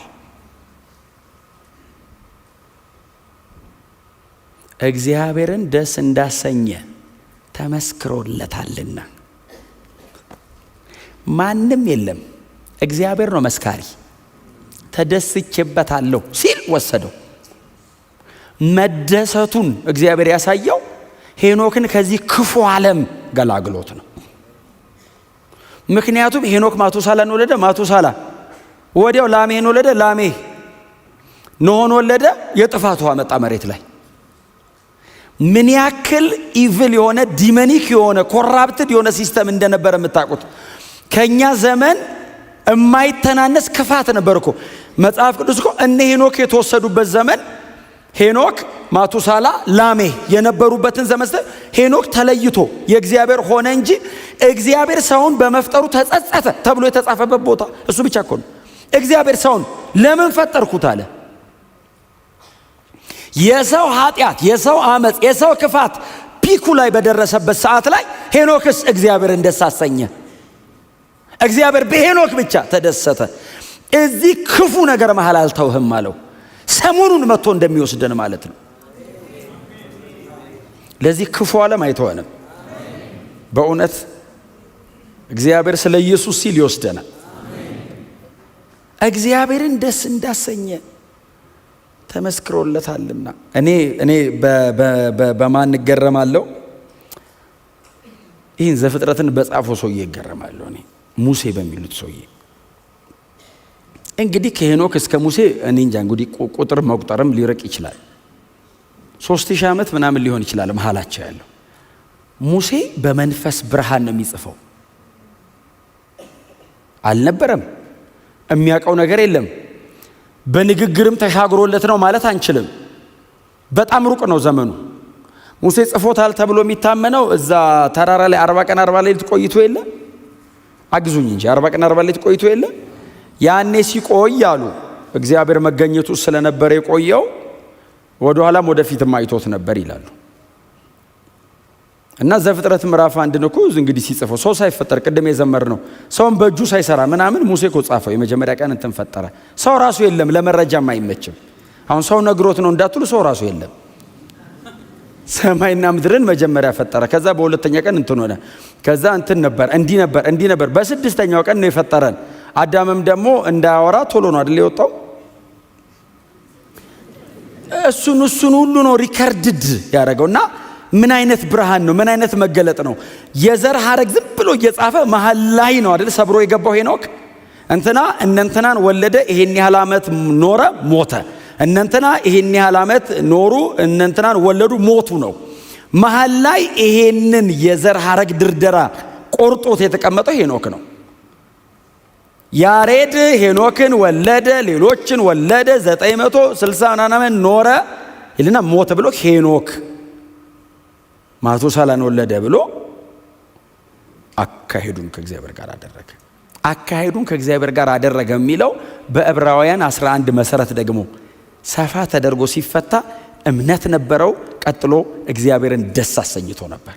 እግዚአብሔርን ደስ እንዳሰኘ ተመስክሮለታልና ማንም የለም፣ እግዚአብሔር ነው መስካሪ። ተደስቼበታለሁ ሲል ወሰደው። መደሰቱን እግዚአብሔር ያሳየው ሄኖክን ከዚህ ክፉ ዓለም ገላግሎት ነው። ምክንያቱም ሄኖክ ማቱሳላን ወለደ። ማቱሳላ ወዲያው ላሜህን ወለደ። ላሜህ ኖህን ወለደ። የጥፋቱ መጣ መሬት ላይ። ምን ያክል ኢቪል የሆነ ዲመኒክ የሆነ ኮራፕትድ የሆነ ሲስተም እንደነበረ የምታውቁት። ከኛ ዘመን የማይተናነስ ክፋት ነበር እኮ። መጽሐፍ ቅዱስ እኮ እነ ሄኖክ የተወሰዱበት ዘመን ሄኖክ፣ ማቱሳላ፣ ላሜህ የነበሩበትን ዘመን ሄኖክ ተለይቶ የእግዚአብሔር ሆነ እንጂ እግዚአብሔር ሰውን በመፍጠሩ ተጸጸተ ተብሎ የተጻፈበት ቦታ እሱ ብቻ እኮ ነው። እግዚአብሔር ሰውን ለምን ፈጠርኩት አለ። የሰው ኃጢአት፣ የሰው አመጽ፣ የሰው ክፋት ፒኩ ላይ በደረሰበት ሰዓት ላይ ሄኖክስ እግዚአብሔርን ደስ አሰኘ። እግዚአብሔር በሄኖክ ብቻ ተደሰተ። እዚህ ክፉ ነገር መሃል አልተውህም አለው። ሰሞኑን መጥቶ እንደሚወስደን ማለት ነው። ለዚህ ክፉ ዓለም አይተወንም። በእውነት እግዚአብሔር ስለ ኢየሱስ ሲል ይወስደናል። እግዚአብሔርን ደስ እንዳሰኘ ተመስክሮለታልና እኔ በማን እገረማለሁ? ይህን ዘፍጥረትን በጻፈው ሰውዬ እገረማለሁ። እኔ ሙሴ በሚሉት ሰውዬ። እንግዲህ ከሄኖክ እስከ ሙሴ እኔ እንጃ እንግዲህ ቁጥር መቁጠርም ሊርቅ ይችላል። 3000 ዓመት ምናምን ሊሆን ይችላል መሃላቸው ያለው። ሙሴ በመንፈስ ብርሃን ነው የሚጽፈው። አልነበረም፣ የሚያውቀው ነገር የለም። በንግግርም ተሻግሮለት ነው ማለት አንችልም። በጣም ሩቅ ነው ዘመኑ። ሙሴ ጽፎታል ተብሎ የሚታመነው እዛ ተራራ ላይ 40 ቀን 40 ሌሊት ቆይቶ የለ አግዙኝ እንጂ 40 ቀን 40 ሌሊት ቆይቶ የለ ያኔ ሲቆይ አሉ እግዚአብሔር መገኘቱ ስለነበረ የቆየው ወደ ኋላም ወደፊትም አይቶት ነበር ይላሉ። እና ዘፍጥረት ምዕራፍ 1 ነው እኮ እንግዲህ ሲጽፈው ሰው ሳይፈጠር ቅድም የዘመር ነው ሰውን በእጁ ሳይሰራ ምናምን ሙሴ እኮ ጻፈው። የመጀመሪያ ቀን እንትን ፈጠረ። ሰው ራሱ የለም፣ ለመረጃም አይመችም። አሁን ሰው ነግሮት ነው እንዳትሉ፣ ሰው ራሱ የለም። ሰማይና ምድርን መጀመሪያ ፈጠረ። ከዛ በሁለተኛ ቀን እንትን ሆነ። ከዛ እንትን ነበር፣ እንዲህ ነበር። በስድስተኛው ቀን ነው የፈጠረን። አዳምም ደግሞ እንዳያወራ ቶሎ ነው አይደል የወጣው። እሱን ሁሉ ነው ሪከርድድ ያደረገውና ምን አይነት ብርሃን ነው! ምን አይነት መገለጥ ነው! የዘር ሐረግ ዝም ብሎ እየጻፈ መሃል ላይ ነው አይደል ሰብሮ የገባው ሄኖክ። እነንትናን ወለደ፣ ይሄን ያህል ዓመት ኖረ፣ ሞተ። እነንትና ይሄን ያህል ዓመት ኖሩ፣ እነንትናን ወለዱ፣ ሞቱ ነው። መሃል ላይ ይሄንን የዘር ሐረግ ድርደራ ቆርጦት የተቀመጠው ሄኖክ ነው። ያሬድ ሄኖክን ወለደ፣ ሌሎችን ወለደ፣ 960 ምናምን ኖረ ይልና ሞተ ብሎ ሄኖክ ማቱሳላን ወለደ ብሎ አካሄዱን ከእግዚአብሔር ጋር አደረገ። አካሄዱን ከእግዚአብሔር ጋር አደረገ የሚለው በዕብራውያን 11 መሰረት ደግሞ ሰፋ ተደርጎ ሲፈታ እምነት ነበረው፣ ቀጥሎ እግዚአብሔርን ደስ አሰኝቶ ነበር።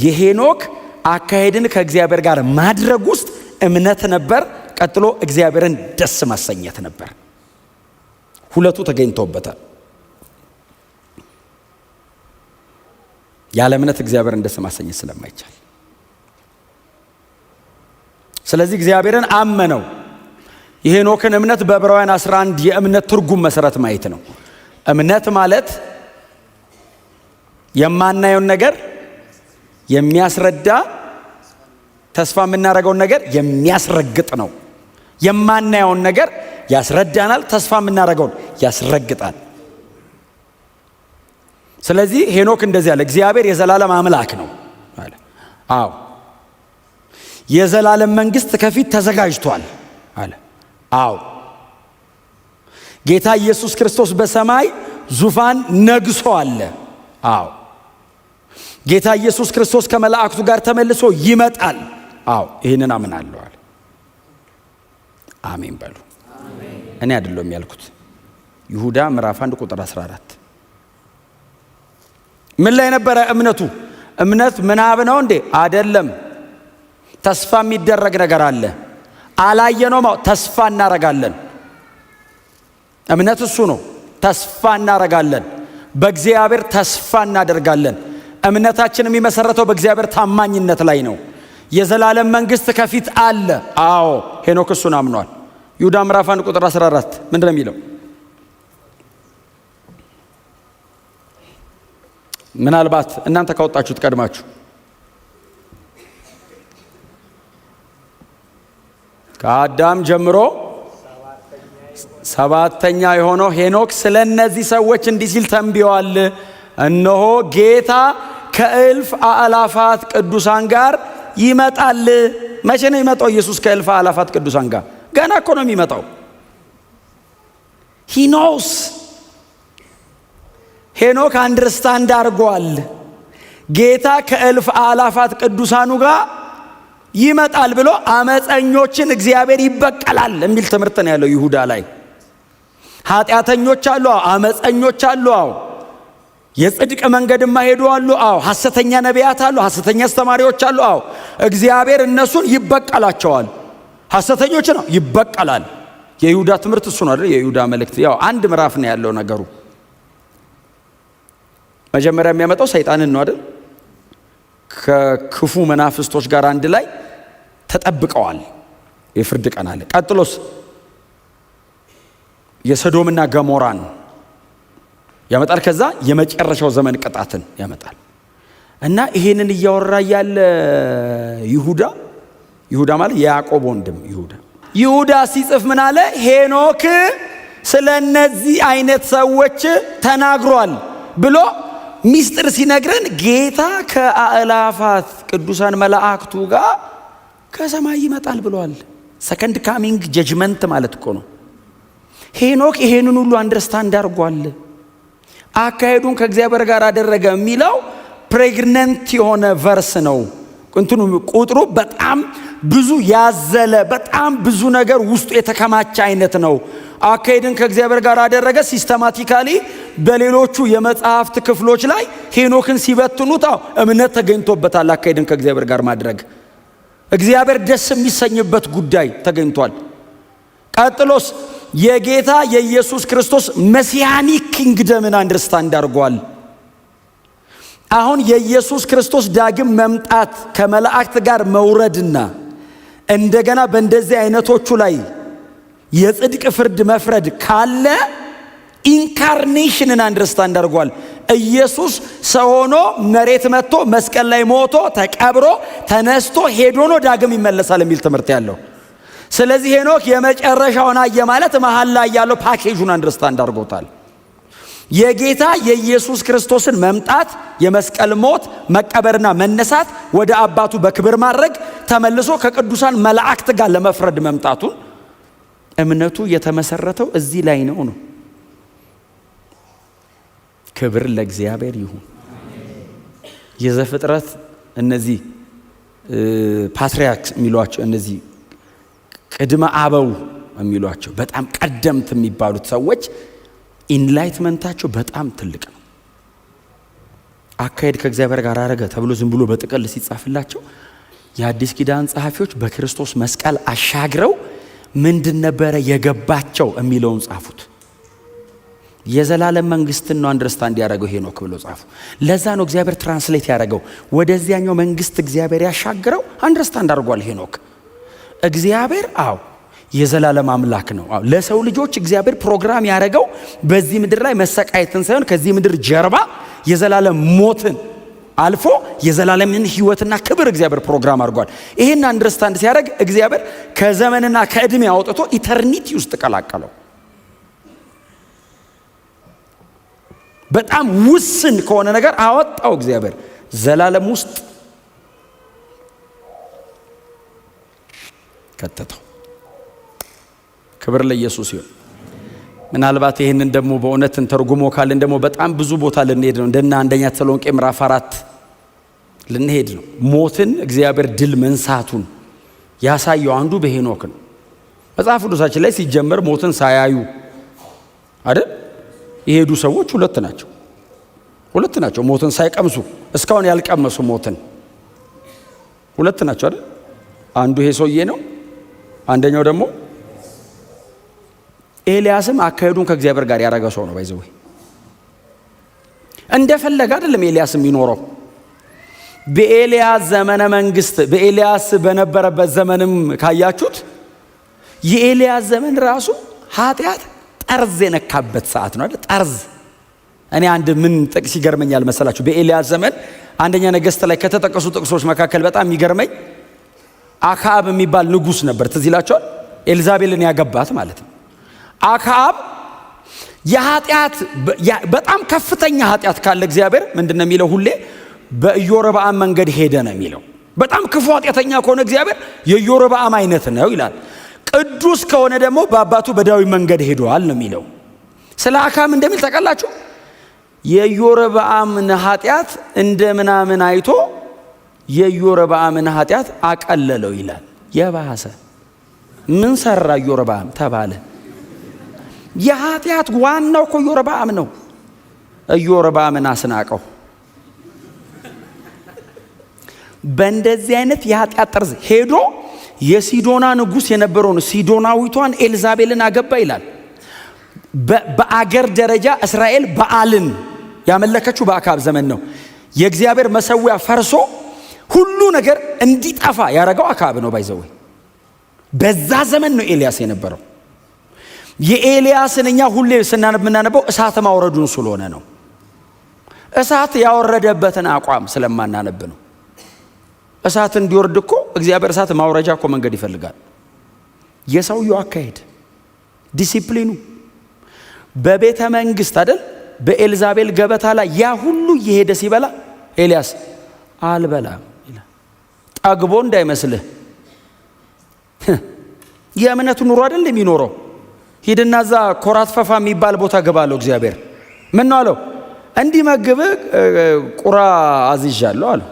የሄኖክ አካሄድን ከእግዚአብሔር ጋር ማድረግ ውስጥ እምነት ነበር፣ ቀጥሎ እግዚአብሔርን ደስ ማሰኘት ነበር። ሁለቱ ተገኝተውበታል። ያለ እምነት እግዚአብሔርን ደስ ማሰኘት ስለማይቻል፣ ስለዚህ እግዚአብሔርን አመነው። የሄኖክን እምነት በዕብራውያን 11 የእምነት ትርጉም መሰረት ማየት ነው። እምነት ማለት የማናየውን ነገር የሚያስረዳ፣ ተስፋ የምናደርገውን ነገር የሚያስረግጥ ነው። የማናየውን ነገር ያስረዳናል፣ ተስፋ የምናደርገውን ያስረግጣል። ስለዚህ ሄኖክ እንደዚህ አለ፣ እግዚአብሔር የዘላለም አምላክ ነው አለ። አዎ የዘላለም መንግስት ከፊት ተዘጋጅቷል አለ። አዎ ጌታ ኢየሱስ ክርስቶስ በሰማይ ዙፋን ነግሶ አለ። አዎ ጌታ ኢየሱስ ክርስቶስ ከመላእክቱ ጋር ተመልሶ ይመጣል። አዎ ይህንን አምናለሁ አለ። አሜን በሉ። እኔ አይደለም ያልኩት፣ ይሁዳ ምዕራፍ 1 ቁጥር 14። ምን ላይ ነበረ እምነቱ? እምነት ምናብ ነው እንዴ? አይደለም። ተስፋ የሚደረግ ነገር አለ። አላየነውም፣ ተስፋ እናረጋለን። እምነት እሱ ነው። ተስፋ እናረጋለን፣ በእግዚአብሔር ተስፋ እናደርጋለን። እምነታችን የሚመሰረተው በእግዚአብሔር ታማኝነት ላይ ነው። የዘላለም መንግስት ከፊት አለ። አዎ ሄኖክ እሱን አምኗል። ይሁዳ ምዕራፍ 1 ቁጥር 14 ምንድነው የሚለው? ምናልባት እናንተ ካወጣችሁት ቀድማችሁ ከአዳም ጀምሮ ሰባተኛ የሆነው ሄኖክ ስለ እነዚህ ሰዎች እንዲህ ሲል ተንብዮአል። እነሆ ጌታ ከእልፍ አእላፋት ቅዱሳን ጋር ይመጣል። መቼ ነው የሚመጣው ኢየሱስ ከእልፍ አእላፋት ቅዱሳን ጋር? ገና እኮ ነው የሚመጣው። ሂኖስ ሄኖክ አንደርስታንድ አድርጓል። ጌታ ከእልፍ አእላፋት ቅዱሳኑ ጋር ይመጣል ብሎ አመፀኞችን እግዚአብሔር ይበቀላል የሚል ትምህርት ነው ያለው ይሁዳ ላይ። ኃጢአተኞች አሉ፣ አመፀኞች አሉ፣ አዎ የጽድቅ መንገድ ማይሄዱ አሉ፣ አዎ ሐሰተኛ ነቢያት አሉ፣ ሐሰተኛ አስተማሪዎች አሉ፣ አዎ እግዚአብሔር እነሱን ይበቀላቸዋል። ሐሰተኞች ነው ይበቀላል። የይሁዳ ትምህርት እሱ ነው አይደል? የይሁዳ መልእክት ያው አንድ ምዕራፍ ነው ያለው ነገሩ። መጀመሪያ የሚያመጣው ሰይጣንን ነው አይደል? ከክፉ መናፍስቶች ጋር አንድ ላይ ተጠብቀዋል። የፍርድ ቀን አለ። ቀጥሎስ የሰዶምና ገሞራን ያመጣል። ከዛ የመጨረሻው ዘመን ቅጣትን ያመጣል። እና ይሄንን እያወራ ያለ ይሁዳ ማለት የያዕቆብ ወንድም ይሁዳ ሲጽፍ ምን አለ? ሄኖክ ስለነዚህ አይነት ሰዎች ተናግሯል ብሎ ሚስጥር ሲነግረን ጌታ ከአእላፋት ቅዱሳን መላእክቱ ጋር ከሰማይ ይመጣል ብሏል። ሰከንድ ካሚንግ ጀጅመንት ማለት እኮ ነው። ሄኖክ ይሄንን ሁሉ አንደርስታንድ አድርጓል። አካሄዱን ከእግዚአብሔር ጋር አደረገ የሚለው ፕሬግነንት የሆነ ቨርስ ነው። ቁጥሩ በጣም ብዙ ያዘለ፣ በጣም ብዙ ነገር ውስጡ የተከማቸ አይነት ነው። አካሄድን ከእግዚአብሔር ጋር አደረገ ሲስተማቲካሊ በሌሎቹ የመጽሐፍት ክፍሎች ላይ ሄኖክን ሲበትኑት እምነት ተገኝቶበታል። አካሄድን ከእግዚአብሔር ጋር ማድረግ እግዚአብሔር ደስ የሚሰኝበት ጉዳይ ተገኝቷል። ቀጥሎስ የጌታ የኢየሱስ ክርስቶስ መሲያኒክ ኪንግደምን አንደርስታንድ አድርጓል። አሁን የኢየሱስ ክርስቶስ ዳግም መምጣት ከመላእክት ጋር መውረድና እንደገና በእንደዚህ አይነቶቹ ላይ የጽድቅ ፍርድ መፍረድ ካለ ኢንካርኔሽንን አንደርስታንድ አድርጓል። ኢየሱስ ሰው ሆኖ መሬት መጥቶ መስቀል ላይ ሞቶ ተቀብሮ ተነስቶ ሄዶ ነው ዳግም ይመለሳል የሚል ትምህርት ያለው። ስለዚህ ሄኖክ የመጨረሻውን አየ ማለት መሃል ላይ ያለው ፓኬጁን አንደርስታንድ አድርጎታል። የጌታ የኢየሱስ ክርስቶስን መምጣት፣ የመስቀል ሞት፣ መቀበርና መነሳት፣ ወደ አባቱ በክብር ማድረግ፣ ተመልሶ ከቅዱሳን መላእክት ጋር ለመፍረድ መምጣቱን እምነቱ የተመሰረተው እዚህ ላይ ነው። ክብር ለእግዚአብሔር ይሁን። የዘፍጥረት እነዚህ ፓትሪያርክስ የሚሏቸው እነዚህ ቅድመ አበው የሚሏቸው በጣም ቀደምት የሚባሉት ሰዎች ኢንላይትመንታቸው በጣም ትልቅ ነው። አካሄድ ከእግዚአብሔር ጋር አረገ ተብሎ ዝም ብሎ በጥቅል ሲጻፍላቸው የአዲስ ኪዳን ጸሐፊዎች በክርስቶስ መስቀል አሻግረው ምንድን ነበረ የገባቸው የሚለውን ጻፉት። የዘላለም መንግስትን ነው አንደርስታንድ ያደረገው ሄኖክ ብሎ ጻፉ። ለዛ ነው እግዚአብሔር ትራንስሌት ያደረገው ወደዚያኛው መንግስት እግዚአብሔር ያሻግረው አንደርስታንድ አድርጓል ሄኖክ። እግዚአብሔር የዘላለም አምላክ ነው። ለሰው ልጆች እግዚአብሔር ፕሮግራም ያደረገው በዚህ ምድር ላይ መሰቃየትን ሳይሆን ከዚህ ምድር ጀርባ የዘላለም ሞትን አልፎ የዘላለምን ህይወትና ክብር እግዚአብሔር ፕሮግራም አድርጓል። ይሄን አንደርስታንድ ሲያደርግ እግዚአብሔር ከዘመንና ከእድሜ አውጥቶ ኢተርኒቲ ውስጥ ቀላቀለው። በጣም ውስን ከሆነ ነገር አወጣው እግዚአብሔር ዘላለም ውስጥ ከተተው። ክብር ለኢየሱስ ይሁን። ምናልባት ይሄንን ደግሞ በእውነት ተርጉሞ ካልን ደግሞ በጣም ብዙ ቦታ ልንሄድ ነው። እንደና አንደኛ ተሰሎንቄ ምዕራፍ 4 ልንሄድ ነው። ሞትን እግዚአብሔር ድል መንሳቱን ያሳየው አንዱ በሄኖክ ነው። መጽሐፍ ቅዱሳችን ላይ ሲጀመር ሞትን ሳያዩ አይደል የሄዱ ሰዎች ሁለት ናቸው። ሞትን ሳይቀምሱ እስካሁን ያልቀመሱ ሞትን ሁለት ናቸው አይደል? አንዱ ይሄ ሰውዬ ነው። አንደኛው ደግሞ ኤልያስም አካሄዱን ከእግዚአብሔር ጋር ያደረገ ሰው ነው። ባይዘው እንደፈለገ አይደለም ኤልያስም የሚኖረው። በኤልያስ ዘመነ መንግስት በኤልያስ በነበረበት ዘመንም ካያችሁት የኤልያስ ዘመን ራሱ ኃጢአት ጠርዝ የነካበት ሰዓት ነው አይደል? ጠርዝ። እኔ አንድ ምን ጥቅስ ይገርመኛል መሰላችሁ? በኤልያስ ዘመን አንደኛ ነገሥት ላይ ከተጠቀሱ ጥቅሶች መካከል በጣም የሚገርመኝ አክዓብ የሚባል ንጉስ ነበር። ትዝ ይላችኋል? ኤልዛቤልን ያገባት ማለት ነው። አክዓብ የኃጢአት በጣም ከፍተኛ ኃጢአት ካለ እግዚአብሔር ምንድነው የሚለው? ሁሌ በኢዮርብዓም መንገድ ሄደ ነው የሚለው። በጣም ክፉ ኃጢአተኛ ከሆነ እግዚአብሔር የኢዮርብዓም አይነት ነው ይላል። ቅዱስ ከሆነ ደግሞ በአባቱ በዳዊት መንገድ ሄዷል ነው የሚለው። ስለ አክዓብ እንደሚል ታውቃላችሁ? የኢዮርብዓምን ኃጢአት እንደ ምናምን አይቶ የኢዮርብዓምን ኃጢአት አቀለለው ይላል። የባሰ ምን ሰራ ኢዮርብዓም ተባለ? የኃጢአት ዋናው እኮ ኢዮርብዓም ነው። ኢዮርብዓምን አስናቀው። በእንደዚህ አይነት የኃጢአት ጠርዝ ሄዶ የሲዶና ንጉስ የነበረውን ሲዶናዊቷን ኤልዛቤልን አገባ ይላል። በአገር ደረጃ እስራኤል በዓልን ያመለከችው በአክዓብ ዘመን ነው። የእግዚአብሔር መሰዊያ ፈርሶ ሁሉ ነገር እንዲጠፋ ያደረገው አክዓብ ነው። ባይዘው በዛ ዘመን ነው ኤልያስ የነበረው። የኤልያስን እኛ ሁሌ የምናነበው እሳት ማውረዱን ስለሆነ ነው። እሳት ያወረደበትን አቋም ስለማናነብ ነው። እሳት እንዲወርድ እኮ እግዚአብሔር እሳት ማውረጃ እኮ መንገድ ይፈልጋል። የሰውየው አካሄድ ዲሲፕሊኑ በቤተ መንግስት አይደል? በኤልዛቤል ገበታ ላይ ያ ሁሉ እየሄደ ሲበላ ኤልያስ አልበላም ይላል። ጠግቦ እንዳይመስልህ የእምነቱ ኑሮ አይደል የሚኖረው። ሂድና እዛ ኮራት ፈፋ የሚባል ቦታ ገባለው እግዚአብሔር ምን ነው አለው? እንዲህ መግብህ ቁራ አዝዣለሁ አለው።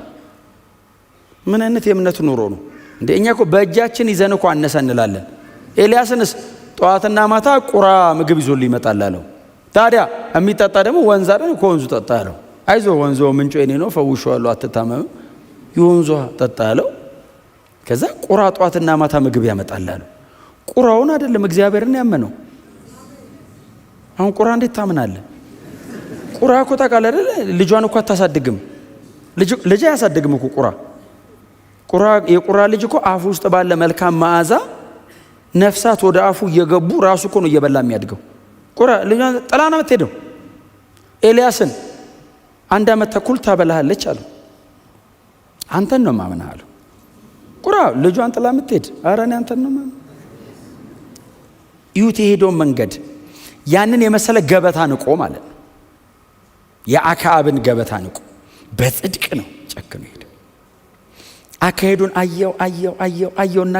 ምን አይነት የእምነቱ ኑሮ ነው እንዴ? እኛ እኮ በእጃችን ይዘን እኮ አነሰ እንላለን። ኤልያስንስ ጠዋትና ማታ ቁራ ምግብ ይዞልኝ ይመጣል አለው። ታዲያ የሚጠጣ ደግሞ ወንዝ አይደል? ከወንዙ ጠጣ አለው። አይዞ ወንዙ ምንጩ የኔ ነው ፈውሼዋለሁ አትታመም፣ የወንዙ ጠጣ አለው። ከዛ ቁራ ጠዋትና ማታ ምግብ ያመጣል አለው። ቁራውን አይደለም እግዚአብሔርን ያመነው። አሁን ቁራ እንዴት ታምናለህ? ቁራ እኮ ታውቃለህ አይደል? ልጇን እኮ አታሳድግም። ልጅ አያሳድግም እኮ ቁራ። የቁራ ልጅ እኮ አፉ ውስጥ ባለ መልካም መዓዛ ነፍሳት ወደ አፉ እየገቡ ራሱ እኮ ነው እየበላ የሚያድገው። ቁራ ልጇን ጥላ ነው የምትሄደው። ኤልያስን 1 ዓመት ተኩል ታበላሃለች አለው። አንተን ነው ማምነህ አለው። ቁራ ልጇን ጥላ የምትሄድ ኧረ እኔ አንተን ነው ማምነህ። ይሁት የሄደውን መንገድ ያንን የመሰለ ገበታ ንቆ ማለት ነው። የአክዓብን ገበታ ንቁ። በጽድቅ ነው ጨክኖ ሄደ። አካሄዱን አየውና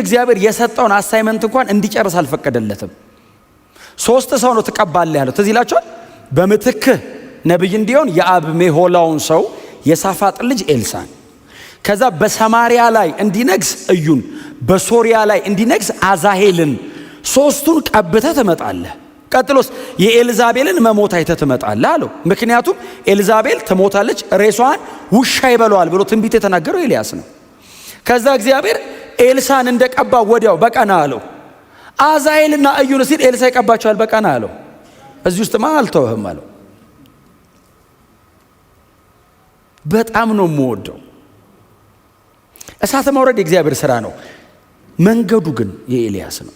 እግዚአብሔር የሰጠውን አሳይመንት እንኳን እንዲጨርስ አልፈቀደለትም። 3 ሰው ነው ትቀባለህ ያለው። ትዝ ይላችኋል። በምትክህ ነቢይ እንዲሆን የአብሜሆላውን ሰው የሳፋጥ ልጅ ኤልሳን፣ ከዛ በሰማሪያ ላይ እንዲነግስ እዩን፣ በሶሪያ ላይ እንዲነግስ አዛሄልን 3ቱን ቀብተህ ትመጣለህ። ቀጥሎስ የኤልዛቤልን መሞት አይተህ ትመጣለህ አለው። ምክንያቱም ኤልዛቤል ትሞታለች፣ ሬሷን ውሻ ይበለዋል ብሎ ትንቢት የተናገረው ኤልያስ ነው። ከዛ እግዚአብሔር ኤልሳን እንደቀባ ወዲያው በቀና አለው። አዛሄልና እዩን ሲል ኤልሳ ይቀባቸዋል፣ በቀና አለው። እዚህ ውስጥ አልተውህም አለው። በጣም ነው የምወደው። እሳት ማውረድ የእግዚአብሔር ሥራ ነው። መንገዱ ግን የኤልያስ ነው።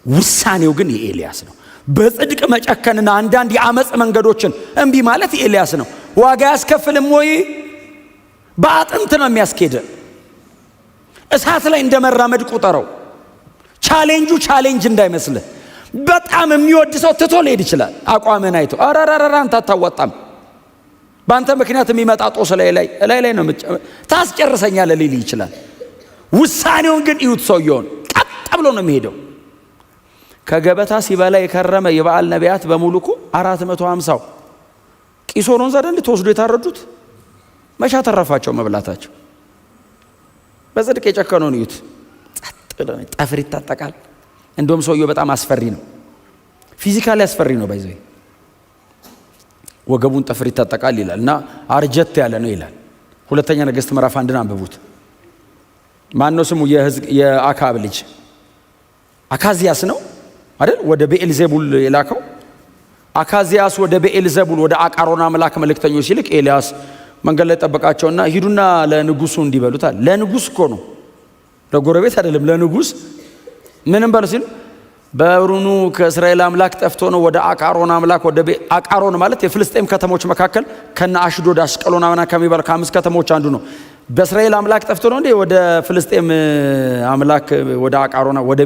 ውሳኔው ግን የኤልያስ ነው። በጽድቅ መጨከንና አንዳንድ የአመፅ መንገዶችን እምቢ ማለት የኤልያስ ነው። ዋጋ ያስከፍልም ወይ? በአጥንት ነው የሚያስኬድ። እሳት ላይ እንደመራመድ ቁጠረው። ቻሌንጁ ቻሌንጅ እንዳይመስልህ። በጣም የሚወድ ሰው ትቶ ሊሄድ ይችላል። አቋምን አይቶ አራራራ አንተ አታወጣም፣ በአንተ ምክንያት የሚመጣ ጦስ ላይ ነው ታስጨርሰኛለህ ሊል ይችላል። ውሳኔውን ግን እዩት። ሰውየውን ቀጥ ብሎ ነው የሚሄደው። ከገበታ ሲበላ የከረመ የበዓል ነቢያት በሙሉ እኮ 450 ቂሶን ወንዝ አይደል ተወስዶ የታረዱት? መቻ ተረፋቸው መብላታቸው። በጽድቅ የጨከነውን እዩት። ጠፍር ይታጠቃል። እንደውም ሰውየው በጣም አስፈሪ ነው። ፊዚካሊ አስፈሪ ነው። ባይዘይ ወገቡን ጠፍር ይታጠቃል ይላል እና አርጀት ያለ ነው ይላል። ሁለተኛ ነገሥት ምዕራፍ 1 አንብቡት። ማን ነው ስሙ? የአክዓብ ልጅ አካዚያስ ነው አይደል? ወደ ቤኤልዜቡል የላከው አካዚያስ ወደ ቤኤልዜቡል ወደ አቃሮን አምላክ መልእክተኞች ሲልክ ኤልያስ መንገድ ላይ ጠበቃቸውና ሂዱና ለንጉሱ እንዲበሉታል። ለንጉስ እኮ ነው፣ ለጎረቤት አይደለም፣ ለንጉስ ምንም በሉ ሲሉ በሩኑ ከእስራኤል አምላክ ጠፍቶ ነው ወደ አቃሮን አምላክ ወደ አቃሮን ማለት የፍልስጤም ከተሞች መካከል ከነ አሽዶድ አሽቀሎና ከሚባል ከ5 ከተሞች አንዱ ነው። በእስራኤል አምላክ ጠፍቶ ነው እንዴ ወደ ፍልስጤም አምላክ ወደ አቃሮና ወደ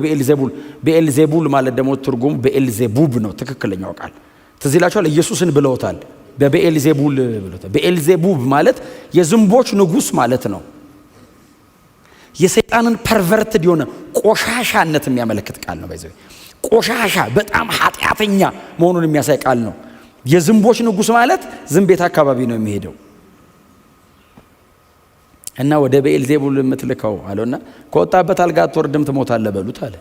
ቤኤልዜቡል ማለት ደግሞ ትርጉሙ ቤኤልዜቡብ ነው ትክክለኛው ቃል። ትዝ ይላችኋል። ኢየሱስን ብለውታል በቤኤልዜቡል ብለውታል። ቤኤልዜቡብ ማለት የዝንቦች ንጉስ ማለት ነው። የሰይጣንን ፐርቨርትድ የሆነ ቆሻሻነት የሚያመለክት ቃል ነው። ባይዘው ቆሻሻ በጣም ኃጢአተኛ መሆኑን የሚያሳይ ቃል ነው። የዝንቦች ንጉስ ማለት ዝንብ ቤት አካባቢ ነው የሚሄደው እና ወደ ቤኤልዜቡል የምትልከው አለውና ከወጣበት አልጋ አትወርድም ትሞታለህ በሉት አለ።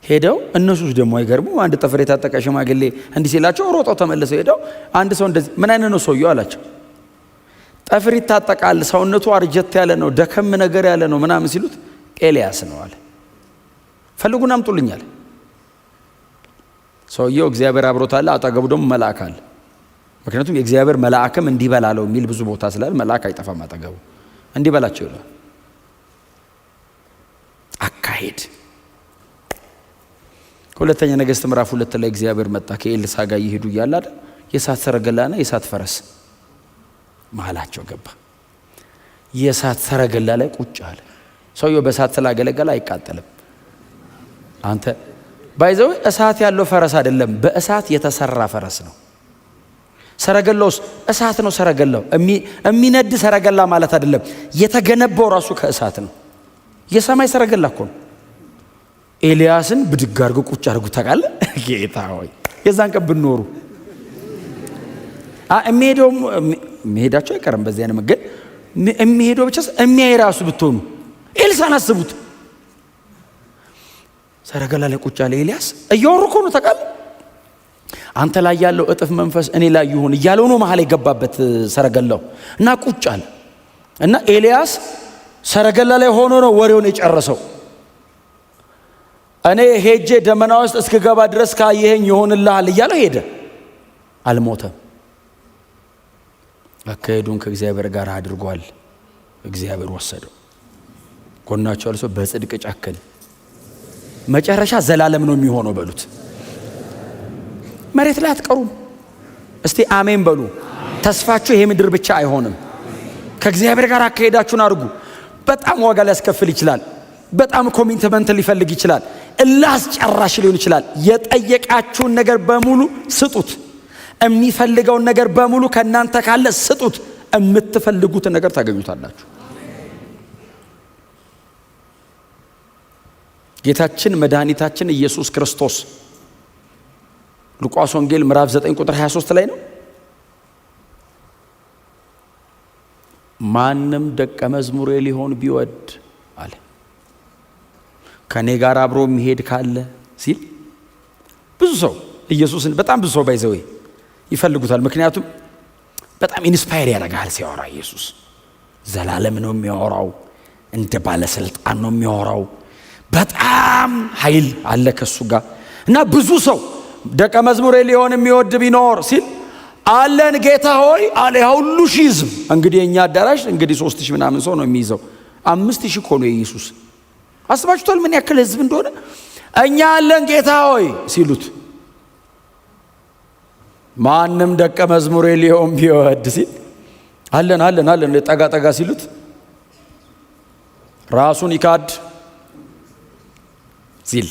ሄደው እነሱስ ደግሞ አይገርሙ አንድ ጠፍር የታጠቀ ሽማግሌ እንዲህ ሲላቸው ሮጠው ተመልሰው ሄደው አንድ ሰው እንደዚህ ምን አይነት ነው ሰውየው አላቸው። ጠፍር ይታጠቃል፣ ሰውነቱ አርጀት ያለ ነው፣ ደከም ነገር ያለ ነው ምናምን ሲሉት ኤልያስ ነው አለ። ፈልጉን አምጡልኛል። ሰውየው እግዚአብሔር አብሮታል፣ አጠገቡ ደግሞ መልአክ አለ። ምክንያቱም የእግዚአብሔር መልአክም እንዲበላለው የሚል ብዙ ቦታ ስላለ መልአክ አይጠፋም አጠገቡ። እንዲበላቸው ይላል አካሄድ። ሁለተኛ ነገሥት ምዕራፍ 2 ላይ እግዚአብሔር መጣ። ከኤልሳ ጋር ይሄዱ እያለ አይደል የእሳት ሰረገላና የእሳት ፈረስ መሃላቸው ገባ። የእሳት ሰረገላ ላይ ቁጭ አለ። ሰውየው በእሳት ስላገለገለ አይቃጠልም። አንተ ባይዘው እሳት ያለው ፈረስ አይደለም፣ በእሳት የተሰራ ፈረስ ነው። ሰረገላውስ እሳት ነው። ሰረገላው የሚነድ ሰረገላ ማለት አይደለም፣ የተገነባው ራሱ ከእሳት ነው። የሰማይ ሰረገላ እኮ ነው። ኤልያስን ብድግ አድርጎ ቁጭ አድርጎ ታውቃለህ። ጌታ ሆይ የዛን ቀን ብንኖሩ የሚሄዳቸው አይቀርም በዚህ አይነት መንገድ የሚሄደው ብቻ የሚያይ ራሱ ብትሆኑ ኤልሳን አስቡት። ሰረገላ ላይ ቁጭ ያለ ኤልያስ እያወሩ እኮ ነው ታውቃለህ። አንተ ላይ ያለው እጥፍ መንፈስ እኔ ላይ ይሁን እያለው ነው መሀል የገባበት ሰረገላው እና ቁጭ አለ እና ኤልያስ ሰረገላ ላይ ሆኖ ነው ወሬውን የጨረሰው። እኔ ሄጄ ደመና ውስጥ እስክገባ ድረስ ካየኸኝ ይሆንልሃል እያለው ሄደ። አልሞተም። አካሄዱን ከእግዚአብሔር ጋር አድርጓል። እግዚአብሔር ወሰደው። ጎናቸው አልሶ በጽድቅ ጨከነ። መጨረሻ ዘላለም ነው የሚሆነው በሉት። መሬት ላይ አትቀሩም። እስቲ አሜን በሉ። ተስፋችሁ ይሄ ምድር ብቻ አይሆንም። ከእግዚአብሔር ጋር አካሄዳችሁን አድርጉ። በጣም ዋጋ ሊያስከፍል ይችላል። በጣም ኮሚትመንት ሊፈልግ ይችላል። እላስ ጨራሽ ሊሆን ይችላል። የጠየቃችሁን ነገር በሙሉ ስጡት። የሚፈልገውን ነገር በሙሉ ከናንተ ካለ ስጡት፣ የምትፈልጉትን ነገር ታገኙታላችሁ። ጌታችን መድኃኒታችን ኢየሱስ ክርስቶስ ሉቃስ ወንጌል ምዕራፍ 9 ቁጥር 23 ላይ ነው። ማንም ደቀ መዝሙሬ ሊሆን ቢወድ አለ ከኔ ጋር አብሮ የሚሄድ ካለ ሲል ብዙ ሰው ኢየሱስን በጣም ብዙ ሰው ባይዘው ይፈልጉታል። ምክንያቱም በጣም ኢንስፓየር ያደርጋል ሲያወራ። ኢየሱስ ዘላለም ነው የሚያወራው፣ እንደ ባለስልጣን ነው የሚያወራው። በጣም ኃይል አለ ከሱ ጋር እና ብዙ ሰው ደቀ መዝሙሬ ሊሆን የሚወድ ቢኖር ሲል አለን ጌታ ሆይ አለ። ሁሉ ሺህ ሕዝብ እንግዲህ የኛ አዳራሽ እንግዲህ 3000 ምናምን ሰው ነው የሚይዘው። 5000 እኮ ነው ኢየሱስ። አስባችሁታል ምን ያክል ሕዝብ እንደሆነ? እኛ አለን ጌታ ሆይ ሲሉት ማንም ደቀ መዝሙሬ ሊሆን ቢወድ ሲል አለን ጠጋ ጠጋ ሲሉት ራሱን ይካድ ሲል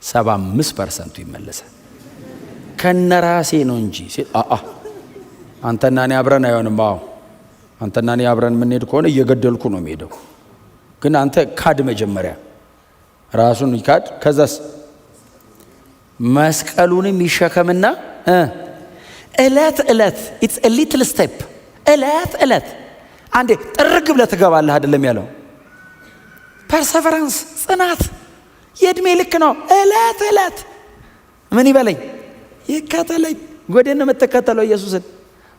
75% ይመለሳል። ከነራሴ ነው እንጂ ሲል አንተና እኔ አብረን አይሆንም። አንተና እኔ አብረን የምንሄድ ከሆነ እየገደልኩ ነው የሚሄደው። ግን አንተ ካድ፣ መጀመሪያ ራሱን ይካድ፣ ከዛስ መስቀሉንም ይሸከምና እለት ኢትስ a little step እለት አንዴ ጥርግ ብለህ ትገባለህ አይደለም ያለው። ፐርሰቨራንስ፣ ጽናት የእድሜ ልክ ነው። እለት ምን ይበለኝ ይከተለኝ። ወዴት ነው የምትከተለው ኢየሱስን?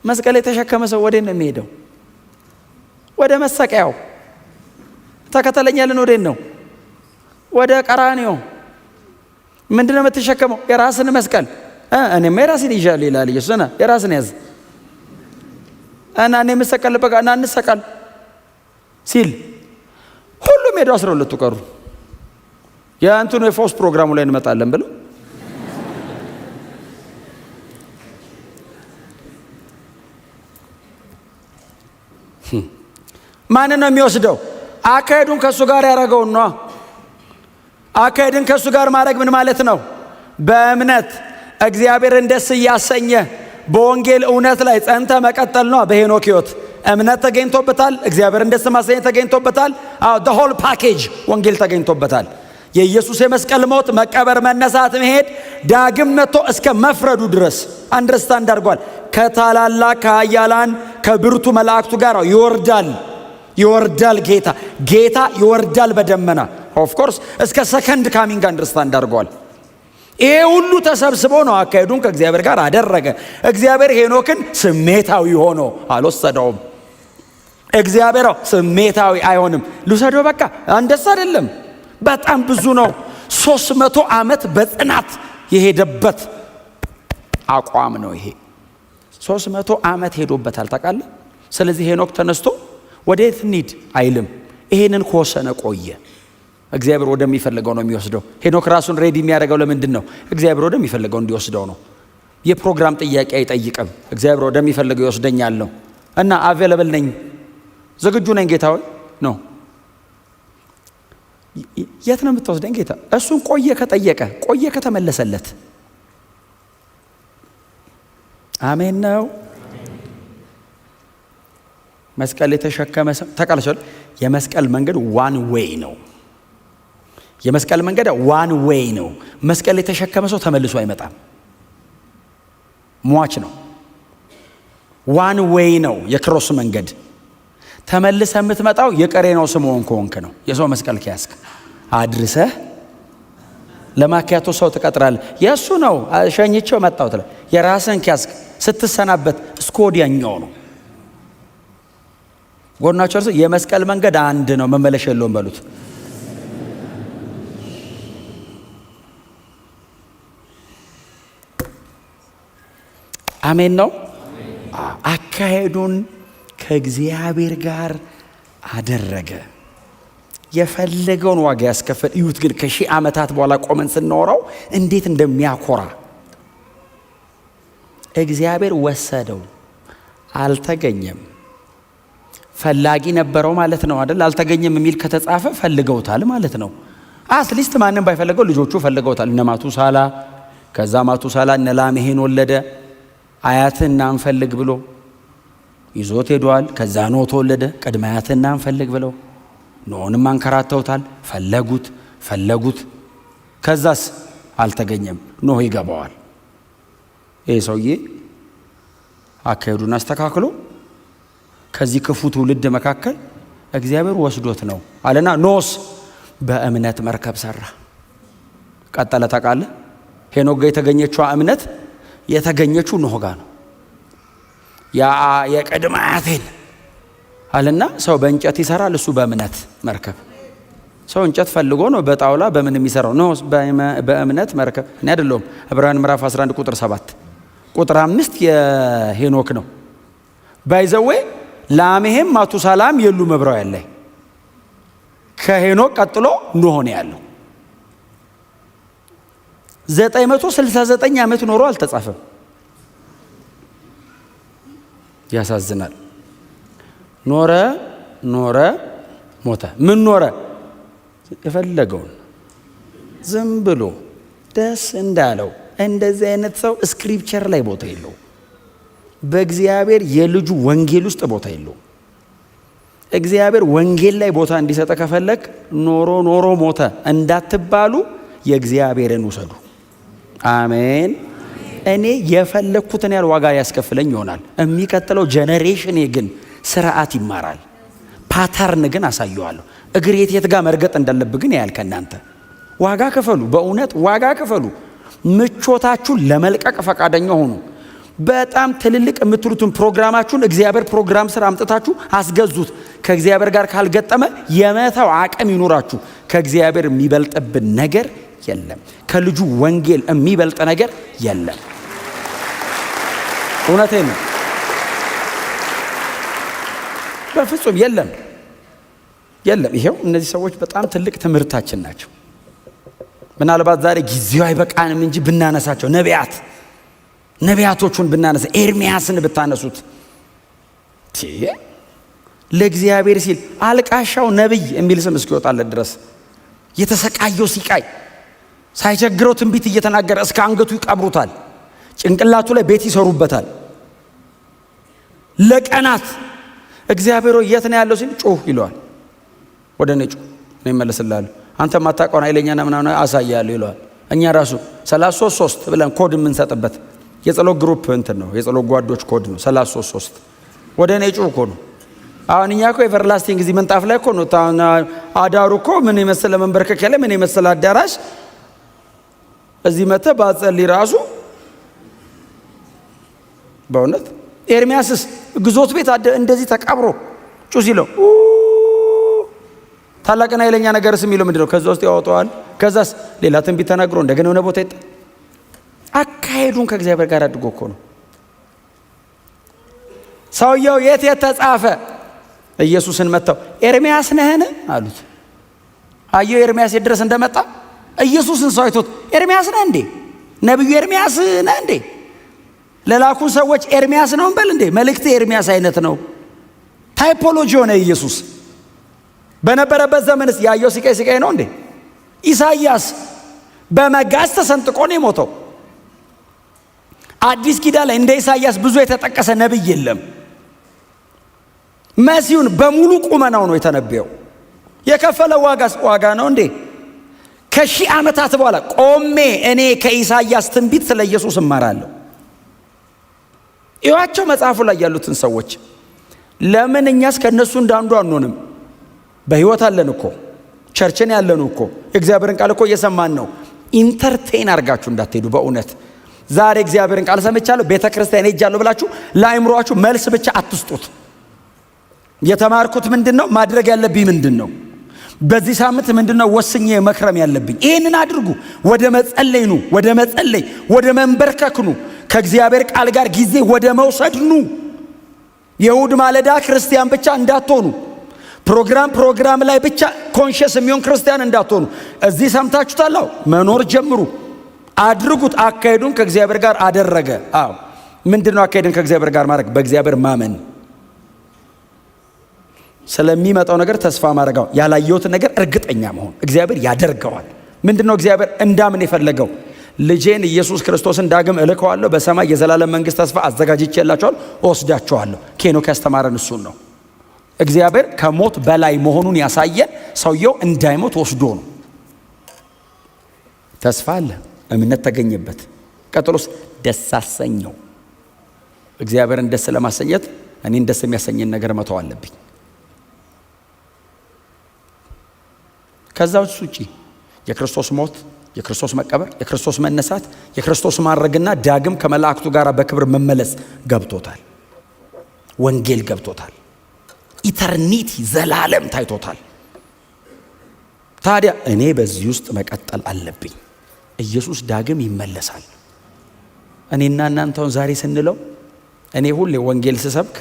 መስቀል የተሸከመ ሰው ወዴት ነው የሚሄደው? ወደ መሰቀያው። ተከተለኛልን ወዴት ነው? ወደ ቀራንዮ። ምንድነው የምትሸከመው? የራስን መስቀል። እኔማ የራስን ይዣለሁ ይላል ኢየሱስ። የራስን ያዝ እና እኔ የምሰቀልበት እና እንሰቀል ሲል ሁሉም ሄደው 12ቱ ቀሩ። የአንተኑ የፎስ ፕሮግራሙ ላይ እንመጣለን ብለው ማንን ነው የሚወስደው? አካሄዱን ከሱ ጋር ያደረገውን ነው። አካሄድን ከሱ ጋር ማድረግ ምን ማለት ነው? በእምነት እግዚአብሔርን ደስ እያሰኘ በወንጌል እውነት ላይ ጸንተ መቀጠል ነው። በሄኖክ ሕይወት እምነት ተገኝቶበታል። እግዚአብሔርን ደስ ማሰኘት ተገኝቶበታል። the whole package ወንጌል ተገኝቶበታል። የኢየሱስ የመስቀል ሞት፣ መቀበር፣ መነሳት፣ መሄድ፣ ዳግም መጥቶ እስከ መፍረዱ ድረስ አንደርስታንድ አድርጓል። ከታላላቅ ከኃያላን ከብርቱ መላእክቱ ጋር ይወርዳል። ጌታ ይወርዳል በደመና ኦፍ ኮርስ እስከ ሰከንድ ካሚንግ አንደርስታንድ አድርጓል። ይሄ ሁሉ ተሰብስቦ ነው አካሄዱን ከእግዚአብሔር ጋር አደረገ። እግዚአብሔር ሄኖክን ስሜታዊ ሆኖ አልወሰደውም። እግዚአብሔር ስሜታዊ አይሆንም። ልውሰደው በቃ እንደዛ አይደለም። በጣም ብዙ ነው። 300 ዓመት በጽናት የሄደበት አቋም ነው ይሄ። 300 ዓመት ሄዶበታል ታውቃለህ። ስለዚህ ሄኖክ ተነስቶ ወዴት እንሂድ አይልም። ይሄንን ከወሰነ ቆየ። እግዚአብሔር ወደሚፈልገው ነው የሚወስደው። ሄኖክ ራሱን ሬዲ የሚያደርገው ለምንድን ነው? እግዚአብሔር ወደሚፈልገው እንዲወስደው ነው። የፕሮግራም ጥያቄ አይጠይቅም። እግዚአብሔር ወደሚፈልገው ይወስደኛል ነው እና አቬለብል ነኝ፣ ዝግጁ ነኝ ጌታ ሆይ ነው። የት ነው የምትወስደኝ ጌታ? እሱን ቆየ ከጠየቀ፣ ቆየ ከተመለሰለት፣ አሜን ነው። መስቀል የተሸከመ ሰው ተቃለቻል። የመስቀል መንገድ ዋን ዌይ ነው። የመስቀል መንገድ ዋን ዌይ ነው። መስቀል የተሸከመ ሰው ተመልሶ አይመጣም። ሟች ነው። ዋን ዌይ ነው የክሮስ መንገድ። ተመልሰ የምትመጣው የቀሬናው ስምዖን ከሆንክ ነው። የሰው መስቀል ከያዝክ አድርሰህ ለማኪያቶ ሰው ትቀጥራለህ። የእሱ ነው ሸኝቼው መጣው ትላለህ። የራስህን ከያዝክ ስትሰናበት እስከ ወዲያኛው ነው። ጎናቸው እርሱ የመስቀል መንገድ አንድ ነው፣ መመለሻ የለውም በሉት። አሜን ነው። አካሄዱን ከእግዚአብሔር ጋር አደረገ። የፈለገውን ዋጋ ያስከፈል። እዩት ግን ከ1000 ዓመታት በኋላ ቆመን ስናወራው እንዴት እንደሚያኮራ። እግዚአብሔር ወሰደው፣ አልተገኘም። ፈላጊ ነበረው ማለት ነው አይደል? አልተገኘም የሚል ከተጻፈ ፈልገውታል ማለት ነው። አትሊስት ማንም ባይፈልገው ልጆቹ ፈልገውታል። እነ ማቱሳላ፣ ከዛ ማቱሳላ እነ ላሜሄን ወለደ። አያትና እንፈልግ ብሎ ይዞት ሄዷል። ከዛ ኖህ ተወለደ። ቅድመ አያትና እንፈልግ ብለው ኖህንም አንከራተውታል። ፈለጉት። ከዛስ አልተገኘም። ኖህ ይገባዋል። ይህ ሰውዬ አካሄዱን አስተካክሎ ከዚህ ክፉ ትውልድ መካከል እግዚአብሔር ወስዶት ነው አለና ኖስ በእምነት መርከብ ሰራ። ቀጠለ። ታውቃለህ፣ ሄኖክ ጋር የተገኘችው እምነት የተገኘችው ኖህ ጋር ነው። ያ የቅድመ አያቴን አለና ሰው በእንጨት ይሰራል፣ እሱ በእምነት መርከብ። ሰው እንጨት ፈልጎ ነው በጣውላ በምን የሚሰራው? ኖህ በእምነት መርከብ። እኔ አይደለሁም። ዕብራውያን ምዕራፍ 11 ቁጥር 7 ቁጥር 5 የሄኖክ ነው። ባይዘዌ ላሜሄም ማቱሳላም የሉም ዕብራውያን ላይ። ከሄኖክ ቀጥሎ ኖህ ነው ያለው። 969 ዓመት ኖሮ አልተጻፈም። ያሳዝናል። ኖረ ሞተ። ምን ኖረ? የፈለገውን ዝም ብሎ ደስ እንዳለው። እንደዚህ አይነት ሰው ስክሪፕቸር ላይ ቦታ የለው። በእግዚአብሔር የልጁ ወንጌል ውስጥ ቦታ የለው። እግዚአብሔር ወንጌል ላይ ቦታ እንዲሰጠ ከፈለግ ኖሮ ሞተ እንዳትባሉ የእግዚአብሔርን ውሰዱ። አሜን። እኔ የፈለግኩትን ያህል ዋጋ ያስከፍለኝ ይሆናል። የሚቀጥለው ጄኔሬሽን ግን ስርዓት ይማራል። ፓተርን ግን አሳየዋለሁ። እግር የት ጋር መርገጥ እንዳለብህ ግን ያያል። ከእናንተ ዋጋ ክፈሉ፣ በእውነት ዋጋ ክፈሉ። ምቾታችሁን ለመልቀቅ ፈቃደኛ ሆኑ። በጣም ትልልቅ የምትሉትን ፕሮግራማችሁን እግዚአብሔር ፕሮግራም ስር አምጥታችሁ አስገዙት። ከእግዚአብሔር ጋር ካልገጠመ የመታው አቅም ይኖራችሁ። ከእግዚአብሔር የሚበልጥብን ነገር የለም። ከልጁ ወንጌል የሚበልጥ ነገር የለም። እውነቴን ነው። በፍጹም የለም። ይሄው እነዚህ ሰዎች በጣም ትልቅ ትምህርታችን ናቸው። ምናልባት ዛሬ ጊዜው አይበቃንም እንጂ ብናነሳቸው ነቢያቶቹን ብናነሳ ኤርሚያስን ብታነሱት ለእግዚአብሔር ሲል አልቃሻው ነቢይ የሚል ስም እስኪወጣለት ድረስ የተሰቃየው ሲቃይ ሳይቸግረው ትንቢት እየተናገረ እስከ አንገቱ ይቀብሩታል። ጭንቅላቱ ላይ ቤት ይሰሩበታል ለቀናት። እግዚአብሔር የት ነው ያለው ሲል ጩህ ይለዋል። ወደ እኔ ጩህ እኔ እመለስልሃለሁ፣ አንተ ማታውቀውን ኃይለኛና ምናምን አሳያለሁ ይለዋል። እኛ ራሱ 33 ብለን ኮድ የምንሰጥበት የጸሎት ግሩፕ እንትን ነው፣ የጸሎት ጓዶች ኮድ ነው 33። ወደ እኔ ጩህ እኮ ነው። አሁን እኛ እኮ ኤቨርላስቲንግ እዚህ ምንጣፍ ላይ እኮ ነው። አዳሩ እኮ ምን የመሰለ መንበርከክ ያለ ምን የመሰለ አዳራሽ እዚህ መተ ባጸልይ ራሱ በእውነት ኤርሚያስስ ግዞት ቤት እንደዚህ ተቀብሮ ጩህ ሲለው ታላቅና ኃይለኛ ነገርስ የሚለው ምንድነው? ከዛ ውስጥ ያወጣዋል። ከዛስ ሌላ ትንቢት ተናግሮ እንደገና የሆነ ቦታ ይጣ። አካሄዱን ከእግዚአብሔር ጋር አድርጎ እኮ ነው። ሰውየው የት ተጻፈ? ኢየሱስን መጣው ኤርሚያስ ነህን አሉት። አየው ኤርሚያስ ድረስ እንደመጣ ኢየሱስን ሰው አይቶት ኤርሚያስ ነህ እንዴ? ነብዩ ኤርሚያስ ነህ እንዴ? ለላኩን ሰዎች ኤርሚያስ ነው እንበል እንዴ? መልእክት ኤርሚያስ አይነት ነው። ታይፖሎጂ ሆነ ኢየሱስ በነበረበት ዘመንስ ያየው ሲቃይ ነው እንዴ? ኢሳይያስ በመጋዝ ተሰንጥቆ ነው የሞተው። አዲስ ኪዳን ላይ እንደ ኢሳይያስ ብዙ የተጠቀሰ ነብይ የለም። መሲሁን በሙሉ ቁመናው ነው የተነበየው። የከፈለው ዋጋ ነው እንዴ? ከሺህ ዓመታት በኋላ ቆሜ እኔ ከኢሳይያስ ትንቢት ስለ ኢየሱስ እማራለሁ። ይዋቸው መጽሐፉ ላይ ያሉትን ሰዎች ለምን እኛስ ከነሱ እንዳንዱ አንሆንም? በህይወት አለን እኮ ቸርችን ያለን እኮ እግዚአብሔርን ቃል እኮ እየሰማን ነው። ኢንተርቴን አድርጋችሁ እንዳትሄዱ። በእውነት ዛሬ እግዚአብሔርን ቃል ሰምቻለሁ ቤተክርስቲያን ሄጃለሁ ብላችሁ ለአይምሮአችሁ መልስ ብቻ አትስጡት። የተማርኩት ምንድነው? ማድረግ ያለብኝ ምንድነው? በዚህ ሳምንት ምንድነው ወስኜ መክረም ያለብኝ? ይሄንን አድርጉ። ወደ መጸለይ ኑ፣ ወደ መጸለይ፣ ወደ መንበርከክ ኑ። ከእግዚአብሔር ቃል ጋር ጊዜ ወደ መውሰድ ኑ። የእሁድ ማለዳ ክርስቲያን ብቻ እንዳትሆኑ። ፕሮግራም ላይ ብቻ ኮንሽስ የሚሆን ክርስቲያን እንዳትሆኑ። እዚህ ሰምታችሁታል። መኖር ጀምሩ፣ አድርጉት። አካሄዱን ከእግዚአብሔር ጋር አደረገ። ምንድነው አካሄዱን ከእግዚአብሔር ጋር ማድረግ? በእግዚአብሔር ማመን፣ ስለሚመጣው ነገር ተስፋ ማድረጋው፣ ያላየሁትን ነገር እርግጠኛ መሆን። እግዚአብሔር ያደርገዋል። ምንድነው እግዚአብሔር እንዳምን የፈለገው? ልጄን ኢየሱስ ክርስቶስን ዳግም እልከዋለሁ፣ በሰማይ የዘላለም መንግስት ተስፋ አዘጋጅቼላችኋለሁ፣ ወስዳችኋለሁ። ሄኖክ ያስተማረን እሱን ነው። እግዚአብሔር ከሞት በላይ መሆኑን ያሳየን ሰውየው እንዳይሞት ወስዶ ነው። ተስፋ አለ፣ እምነት ተገኘበት። ቀጥሎስ ደስ አሰኘው። እግዚአብሔርን ደስ ለማሰኘት እኔን ደስ የሚያሰኘን ነገር መተው አለብኝ። ከዛ ውጪ የክርስቶስ ሞት፣ የክርስቶስ መቀበር፣ የክርስቶስ መነሳት፣ የክርስቶስ ማረግና ዳግም ከመላእክቱ ጋር በክብር መመለስ ገብቶታል። ወንጌል ገብቶታል። ኢተርኒቲ ዘላለም ታይቶታል። ታዲያ እኔ በዚህ ውስጥ መቀጠል አለብኝ። ኢየሱስ ዳግም ይመለሳል። እኔና እናንተውን ዛሬ ስንለው እኔ ሁሌ ወንጌል ስሰብክ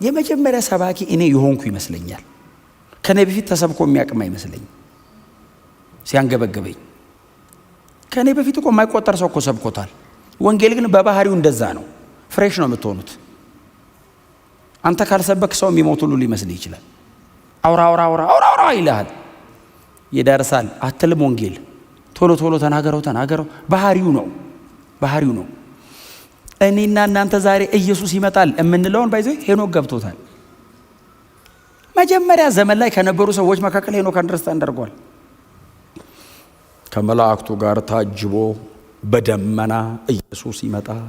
የመጀመሪያ ሰባኪ እኔ የሆንኩ ይመስለኛል። ከኔ በፊት ተሰብኮ የሚያቅም አይመስለኝም። ሲያንገበግበኝ ከኔ በፊት እኮ የማይቆጠር ሰው እኮ ሰብኮታል። ወንጌል ግን በባህሪው እንደዛ ነው። ፍሬሽ ነው የምትሆኑት። አንተ ካልሰበክ ሰው የሚሞት ሁሉ ሊመስል ይችላል። አውራ አውራ አውራ አውራ አውራ ይልሃል፣ ይደርሳል አትልም። ወንጌል ቶሎ ቶሎ ተናገረው። ባህሪው ነው። እኔና እናንተ ዛሬ ኢየሱስ ይመጣል የምንለውን ባይዘው ሄኖክ ገብቶታል። መጀመሪያ ዘመን ላይ ከነበሩ ሰዎች መካከል ሄኖክ አንደርስታንድ አድርጓል። ከመላእክቱ ጋር ታጅቦ በደመና ኢየሱስ ይመጣል።